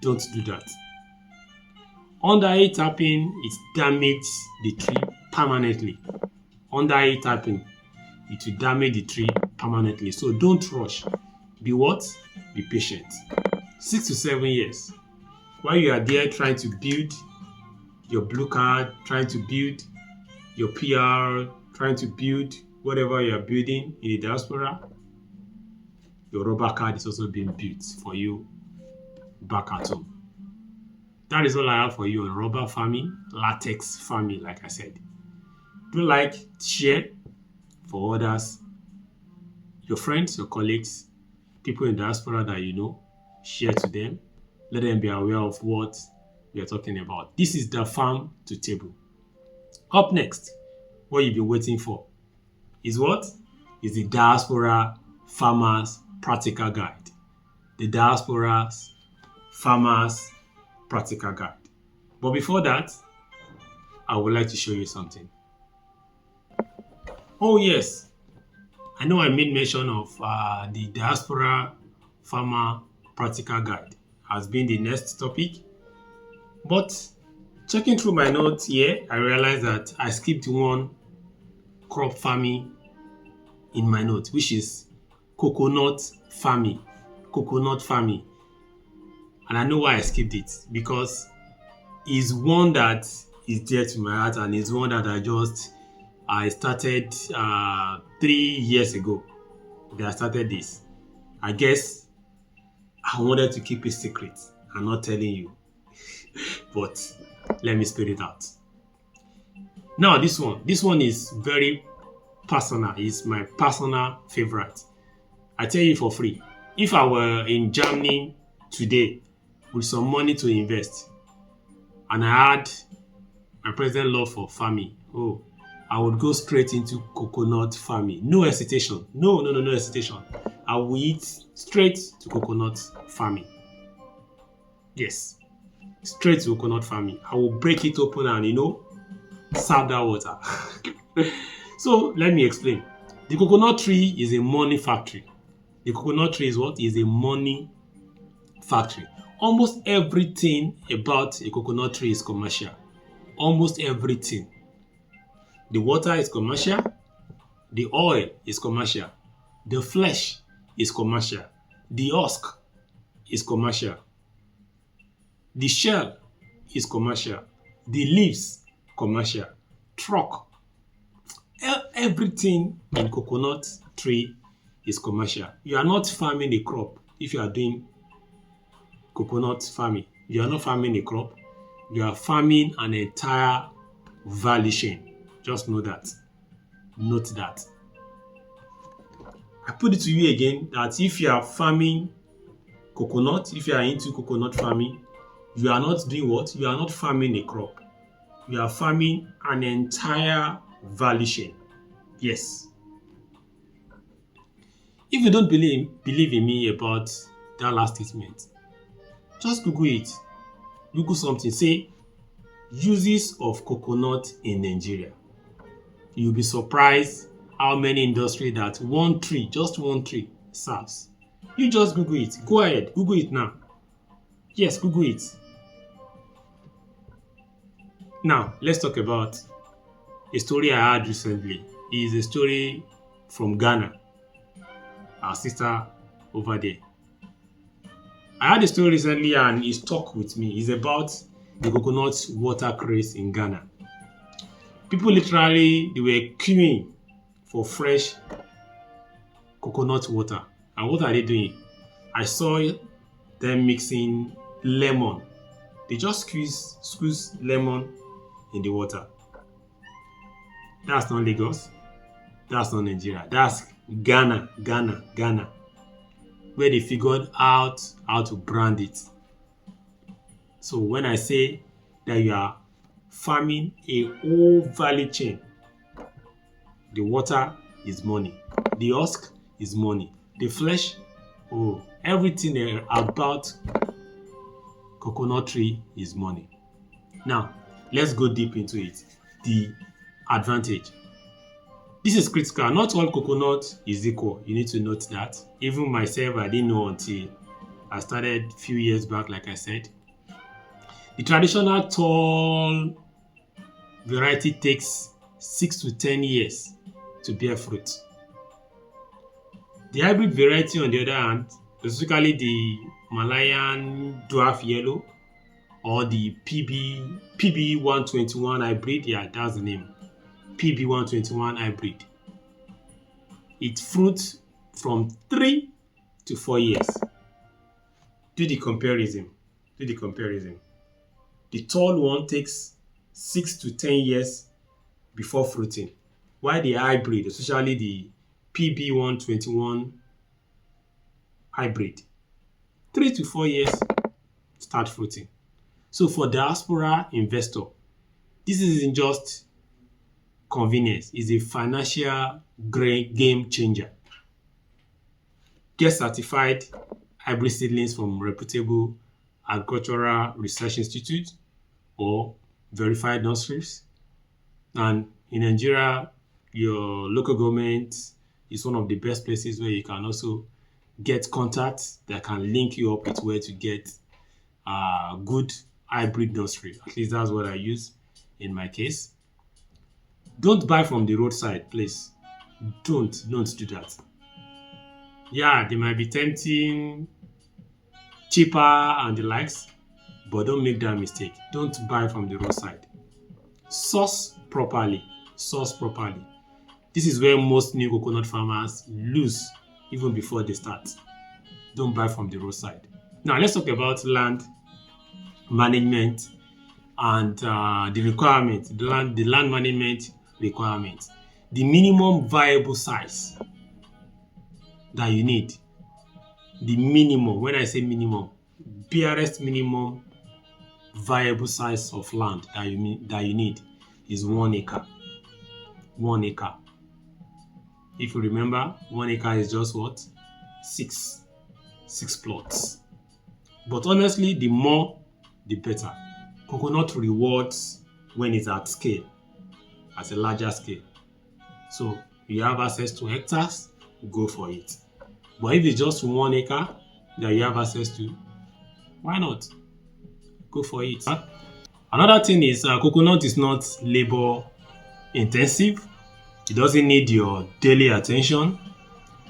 Don't do that. Underage tapping, it damages the tree permanently. Underage tapping, it will damage the tree permanently. So don't rush. Be what? Be patient. 6 to 7 years. While you are there trying to build your blue card, trying to build your PR, trying to build whatever you are building in the diaspora, your rubber card is also being built for you back at home. That is all I have for you on rubber farming, latex farming, like I said. Do like, share for others, your friends, your colleagues, people in diaspora that you know, share to them. Let them be aware of what we are talking about. This is the farm to table. Up next, what you've been waiting for is what? Is the Diaspora Farmers Practical Guide. The Diaspora Farmers Practical Guide. But before that, I would like to show you something. Oh yes, I know I made mention of the Diaspora Farmer Practical Guide as being the next topic. But checking through my notes here, I realized that I skipped one crop farming in my notes, which is coconut farming. Coconut farming. And I know why I skipped it, because it's one that is dear to my heart and it's one that I started 3 years ago that I started this. I guess I wanted to keep it secret. I'm not telling you. But let me spit it out. Now this one is very personal. It's my personal favorite. I tell you for free. If I were in Germany today with some money to invest and I had my present love for farming, I would go straight into coconut farming. No hesitation. No hesitation. I will eat straight to coconut farming. Yes. Straight to coconut farming. I will break it open and, serve that water. So, let me explain. The coconut tree is a money factory. The coconut tree is what? Is a money factory. Almost everything about a coconut tree is commercial. Almost everything. The water is commercial. The oil is commercial. The flesh is commercial. The husk is commercial. The shell is commercial. The leaves, commercial. Truck. Everything in coconut tree is commercial. You are not farming a crop if you are doing coconut farming. You are not farming a crop. You are farming an entire value chain. Just know that. Note that. I put it to you again that if you are farming coconut, if you are into coconut farming, you are not doing what? You are not farming a crop. You are farming an entire value chain. Yes. If you don't believe in me about that last statement, just Google it. Google something. Say, uses of coconut in Nigeria. You'll be surprised how many industry that one tree, just one tree, serves. You just Google it. Go ahead. Google it now. Yes, Google it. Now, let's talk about a story I heard recently. It is a story from Ghana. Our sister over there. I heard a story recently and it stuck with me. It's about the coconut water craze in Ghana. People literally, they were queuing for fresh coconut water. And what are they doing? I saw them mixing lemon. They just squeeze lemon in the water. That's not Lagos. That's not Nigeria. That's Ghana. Where they figured out how to brand it. So when I say that you are farming a whole value chain, the water is money. The husk is money. The flesh, everything about coconut tree is money. Now, let's go deep into it. The advantage. This is critical. Not all coconut is equal. You need to note that. Even myself, I didn't know until I started a few years back, like I said. The traditional tall variety takes 6 to 10 years to bear fruit. The hybrid variety, on the other hand, specifically the Malayan dwarf yellow or the PB121 hybrid, yeah, that's the name, PB121 hybrid. It fruits from 3 to 4 years. Do the comparison. The tall one takes 6 to 10 years before fruiting, while the hybrid, especially the PB121 hybrid, 3 to 4 years start fruiting. So for diaspora investor, this isn't just convenience, it's a financial game changer. Get certified hybrid seedlings from reputable agricultural research institutes or verified nurseries. And in Nigeria, your local government is one of the best places where you can also get contacts that can link you up with where to get good hybrid nursery. At least that's what I use in my case. Don't buy from the roadside, please. Don't do that. Yeah, they might be tempting, cheaper and the likes, but don't make that mistake. Don't buy from the roadside. Source properly. This is where most new coconut farmers lose even before they start. Don't buy from the roadside. Now let's talk about land management and the requirement, the land management requirement. The minimum viable size that you need. The minimum, when I say minimum, barest minimum viable size of land that you need is 1 acre. 1 acre. If you remember, 1 acre is just what? 6 plots. But honestly, the more, the better. Coconut rewards when it's at scale, at a larger scale. So you have access to hectares, go for it. But if it's just 1 acre that you have access to, why not? Go for it. Another thing is coconut is not labor intensive. It doesn't need your daily attention.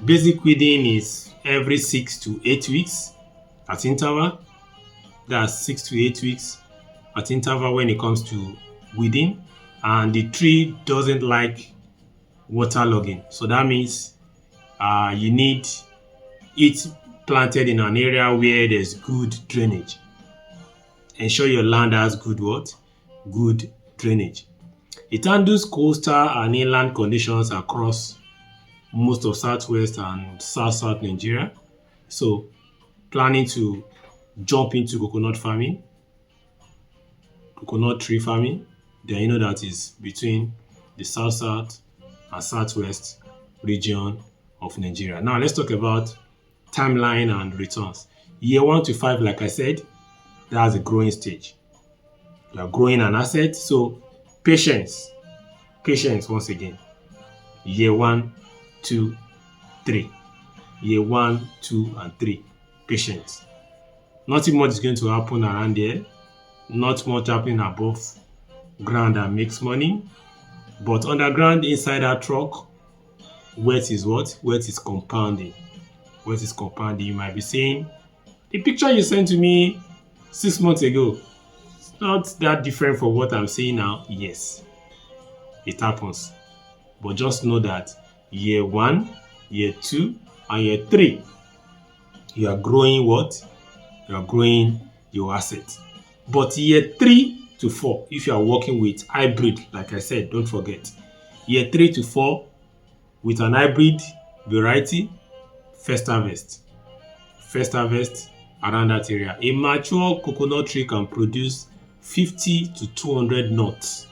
Basic weeding is every 6 to 8 weeks at interval. That's 6 to 8 weeks at interval when it comes to weeding. And the tree doesn't like waterlogging. So that means you need it planted in an area where there's good drainage. Ensure your land has good drainage. It handles coastal and inland conditions across most of southwest and south Nigeria. So planning to jump into coconut farming, coconut tree farming, then you know that is between the south and southwest region of Nigeria. Now let's talk about timeline and returns. Year 1 to 5, like I said, that's a growing stage. You are growing an asset, so patience once again. Year 1, 2, 3. Year 1, 2, and 3. Patience. Nothing much is going to happen around there. Not much happening above ground that makes money. But underground, inside that truck, wet is what? Wet is compounding. You might be saying, the picture you sent to me 6 months ago, it's not that different from what I'm saying now. Yes, it happens. But just know that year 1, year 2, and year 3, you are growing what? You are growing your asset. But year 3 to 4, if you are working with hybrid, like I said, don't forget, year 3 to 4, with an hybrid variety, first harvest around that area. A mature coconut tree can produce 50 to 200 nuts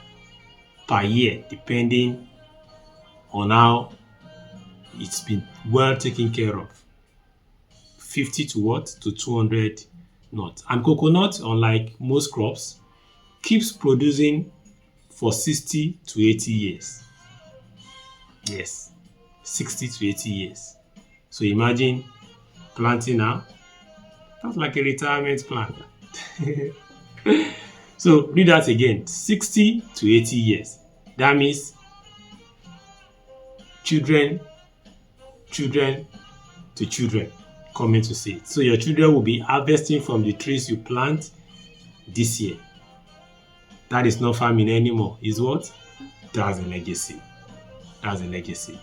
per year, depending on how it's been well taken care of. 50 to what? To 200 nuts. And coconut, unlike most crops, keeps producing for 60 to 80 years. Yes, 60 to 80 years. So imagine planting now. That's like a retirement plan. So read that again. 60 to 80 years. That means children to children coming to see it. So your children will be harvesting from the trees you plant this year. That is not farming anymore. Is what? That's a legacy. That's a legacy.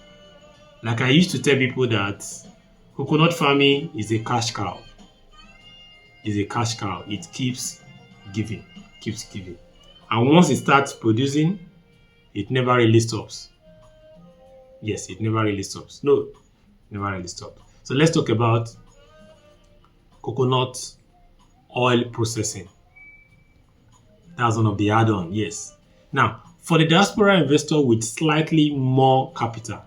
Like I used to tell people that coconut farming is a cash cow. It's a cash cow. It keeps giving, keeps giving. And once it starts producing, it never really stops. Yes, it never really stops. No, never really stops. So let's talk about coconut oil processing. That's one of the add-on, yes. Now, for the diaspora investor with slightly more capital,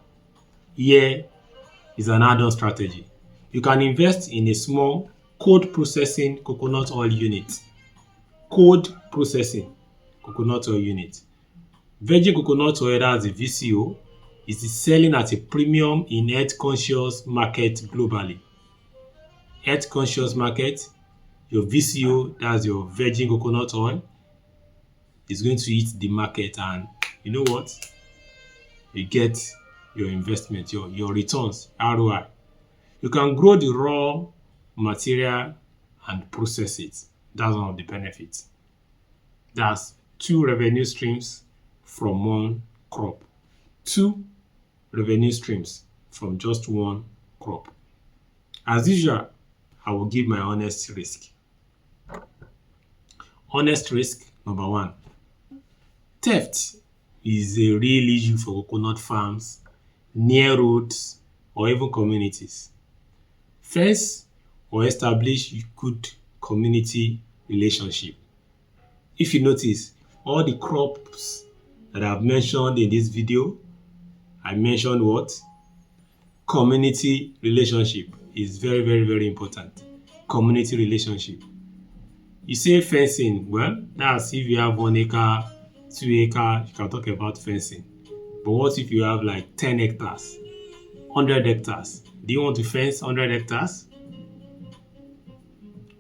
here is an add-on strategy. You can invest in a small cold processing coconut oil unit. Cold processing coconut oil unit. Virgin coconut oil, that's the VCO, is selling at a premium in health-conscious market globally. Health-conscious market, your VCO, that's your virgin coconut oil, is going to hit the market, and you know what? You get your investment, your returns, ROI. You can grow the raw material and process it. That's one of the benefits. That's 2 revenue streams from one crop. 2 revenue streams from just one crop. As usual, I will give my honest risk. Honest risk, number 1. Theft is a real issue for coconut farms near roads or even communities. Fence or establish good community relationship. If you notice, all the crops that I've mentioned in this video, I mentioned what? Community relationship is very, very, very important. Community relationship. You say fencing, well, that's if you have 1 acre, 2 acre, you can talk about fencing. But what if you have like 10 hectares, 100 hectares? Do you want to fence 100 hectares?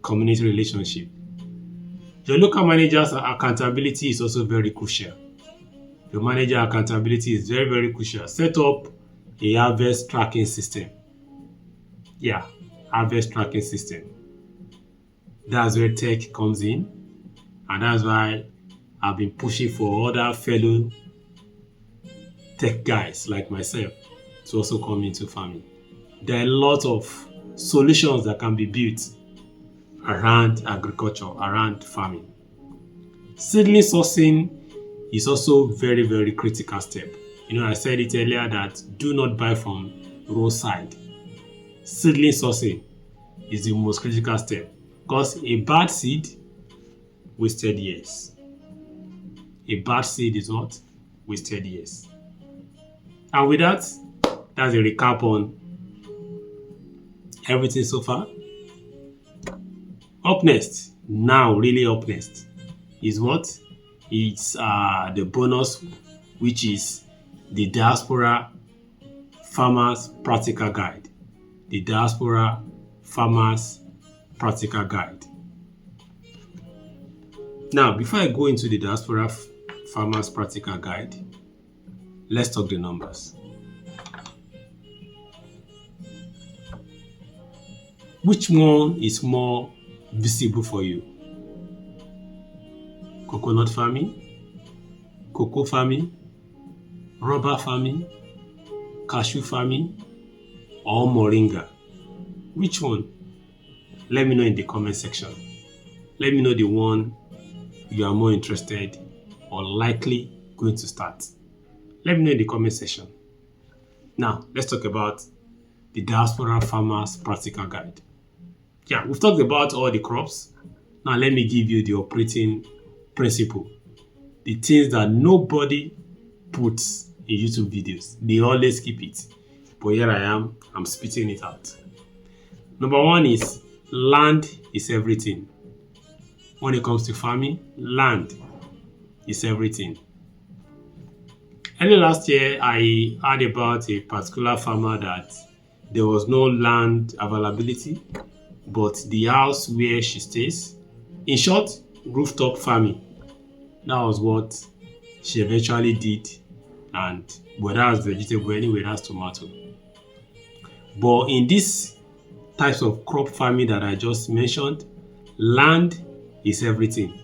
Community relationship. Your local manager's accountability is also very crucial. Your manager accountability is very, very crucial. Set up a harvest tracking system. Yeah, harvest tracking system. That's where tech comes in, and that's why I've been pushing for other fellow tech guys like myself to also come into farming. There are a lot of solutions that can be built around agriculture, around farming. Seedling sourcing is also very, very critical step. You know, I said it earlier that do not buy from roadside. Seedling sourcing is the most critical step, because a bad seed wasted years. A bad seed is what? Wasted years. And with that, that's a recap on everything so far. Up next, now really up next, is what? It's the bonus, which is the Diaspora Farmers Practical Guide. The Diaspora Farmers Practical Guide. Now, before I go into the Diaspora Farmers Practical Guide, let's talk the numbers. Which one is more visible for you? Coconut farming, cocoa farming, rubber farming, cashew farming, or moringa? Which one? Let me know in the comment section. Let me know the one you are more interested or likely going to start. Let me know in the comment section. Now, let's talk about the Diaspora Farmers Practical Guide. Yeah, we've talked about all the crops. Now, let me give you the operating principle. The things that nobody puts in YouTube videos. They always keep it. But here I am, I'm spitting it out. Number 1 is land is everything. When it comes to farming, land is everything. Early last year, I heard about a particular farmer that there was no land availability, but the house where she stays, in short, rooftop farming. That was what she eventually did, and whether that's vegetable anyway, that's tomato. But in these types of crop farming that I just mentioned, land is everything.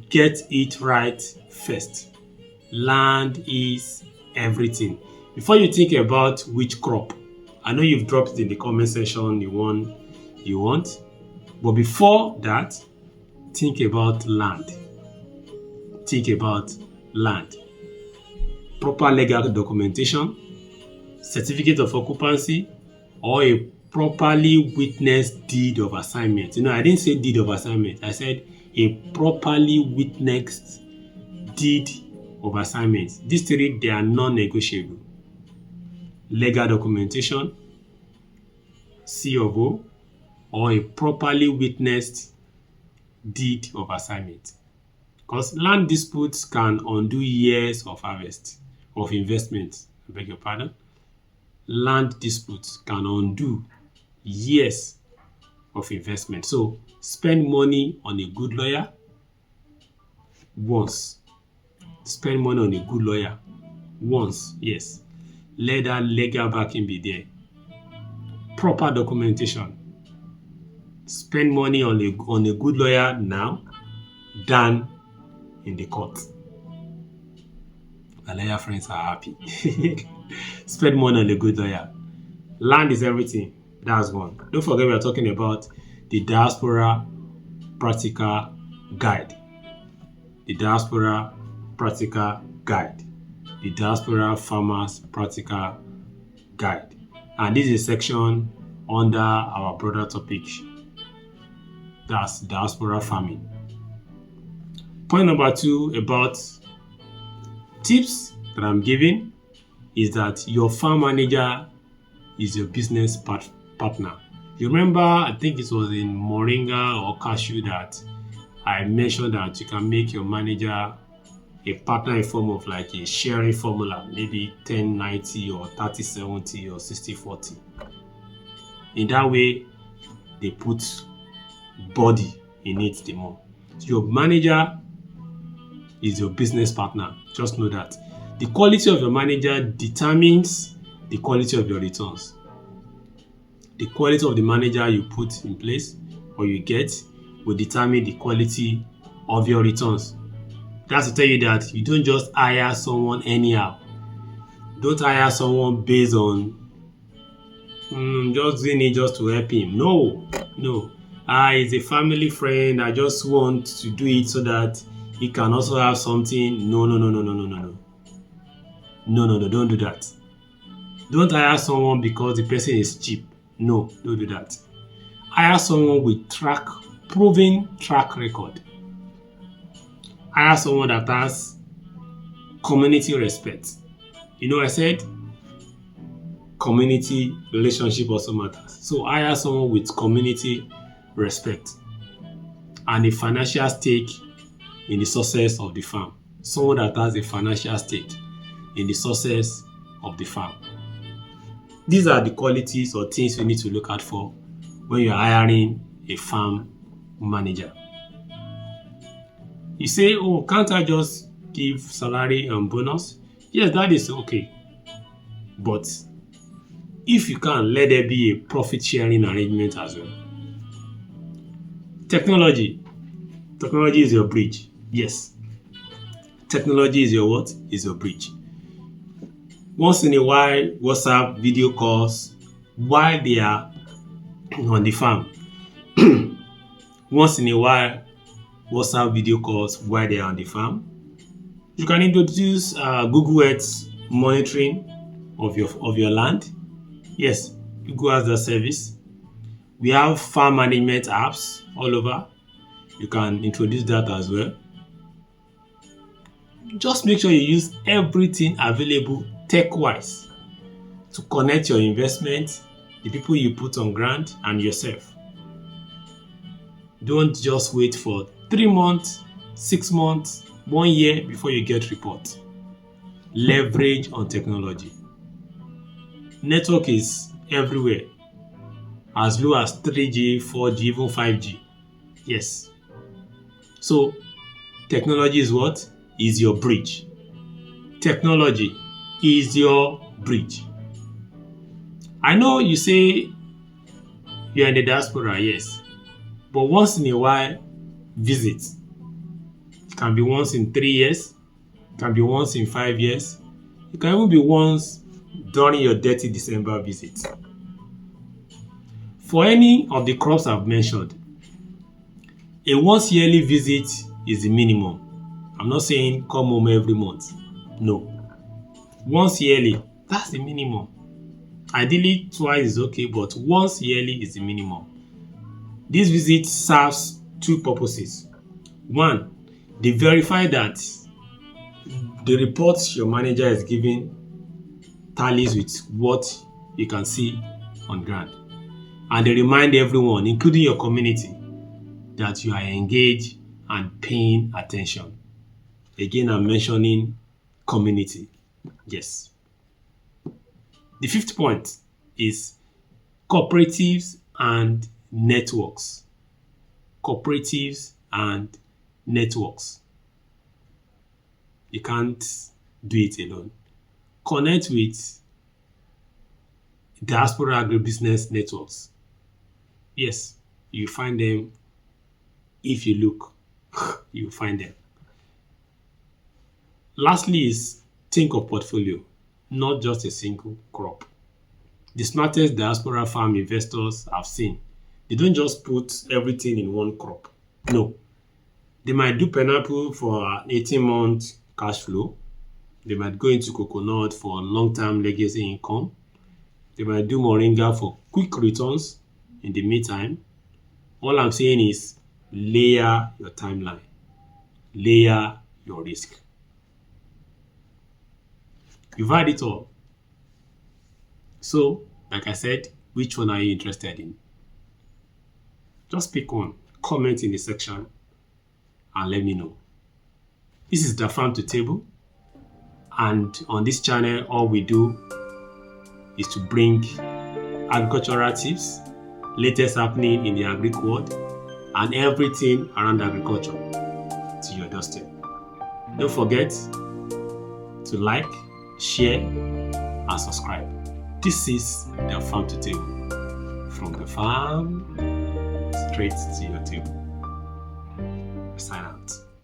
Get it right first. Land is everything. Before you think about which crop, I know you've dropped it in the comment section you want, but before that, think about land. Think about land. Proper legal documentation, certificate of occupancy, or a properly witnessed deed of assignment. I didn't say deed of assignment. I said a properly witnessed deed of assignment. These three, they are non-negotiable. Legal documentation, C of O, or a properly witnessed deed of assignment. Because land disputes can undo years of harvest, of investment. I beg your pardon. Land disputes can undo years of investment. So spend money on a good lawyer once. Spend money on a good lawyer once, yes. Let that legal backing be there. Proper documentation. Spend money on a good lawyer now than in the court. My lawyer friends are happy. Spend money on a good lawyer. Land is everything. That's one. Don't forget we are talking about the Diaspora Practical Guide. The Diaspora Practical Guide. The Diaspora Farmers Practical Guide. And this is a section under our broader topic. That's diaspora farming. Point number 2 about tips that I'm giving is that your farm manager is your business partner. You remember, I think it was in Moringa or Cashew that I mentioned that you can make your manager a partner in form of like a sharing formula, maybe 10-90 or 30-70 or 60-40. In that way, they put body in it the more. So your manager is your business partner. Just know that. The quality of your manager determines the quality of your returns. The quality of the manager you put in place or you get will determine the quality of your returns. That's to tell you that you don't just hire someone anyhow. Don't hire someone based on just doing it just to help him. No. He's a family friend. I just want to do it so that he can also have something. No. Don't do that. Don't hire someone because the person is cheap. No, don't do that. Hire someone with proven track record. Hire someone that has community respect. I said community relationship also matters. So hire someone with community respect and a financial stake in the success of the farm. Someone that has a financial stake in the success of the farm. These are the qualities or things you need to look out for when you're hiring a farm manager. You say, can't I just give salary and bonus? Yes, that is okay. But if you can, let there be a profit sharing arrangement as well. Technology. Technology is your bridge. Yes. Technology is your what? Is your bridge. Once in a while, WhatsApp video calls while they are on the farm. Once in a while, WhatsApp video calls while they are on the farm. You can introduce Google Earth monitoring of your land. Yes, Google has that service. We have farm management apps all over. You can introduce that as well. Just make sure you use everything available tech-wise to connect your investment, the people you put on ground, and yourself. Don't just wait for 3 months, 6 months, 1 year before you get report. Leverage on technology. Network is everywhere. As low as 3G, 4G, even 5G. Yes. So, technology is what? Is your bridge. Technology is your bridge. I know you say you're in the diaspora, yes, but once in a while, visit. It can be once in 3 years, it can be once in 5 years, it can even be once during your dirty December visit. For any of the crops I've mentioned, a once yearly visit is the minimum. I'm not saying come home every month. No. Once yearly, that's the minimum. Ideally, twice is okay, but once yearly is the minimum. This visit serves two purposes. One, they verify that the reports your manager is giving tallies with what you can see on ground. And they remind everyone, including your community, that you are engaged and paying attention. Again, I'm mentioning community. Yes. The fifth point is cooperatives and networks. Cooperatives and networks. You can't do it alone. Connect with Diaspora agribusiness networks. Yes, you find them. If you look, you find them. Lastly is think of portfolio, not just a single crop. The smartest diaspora farm investors I've seen, they don't just put everything in one crop. No. They might do pineapple for an 18-month cash flow. They might go into coconut for long-term legacy income. They might do moringa for quick returns in the meantime. All I'm saying is layer your timeline, layer your risk. You've had it all. So, like I said, which one are you interested in? Just pick one, comment in the section, and let me know. This is the Farm to Table, and on this channel, all we do is to bring agricultural tips, latest happening in the agri world, and everything around agriculture to your doorstep. Don't forget to like, share, and subscribe. This is the Farm to Table. From the farm straight to your table. Sign out.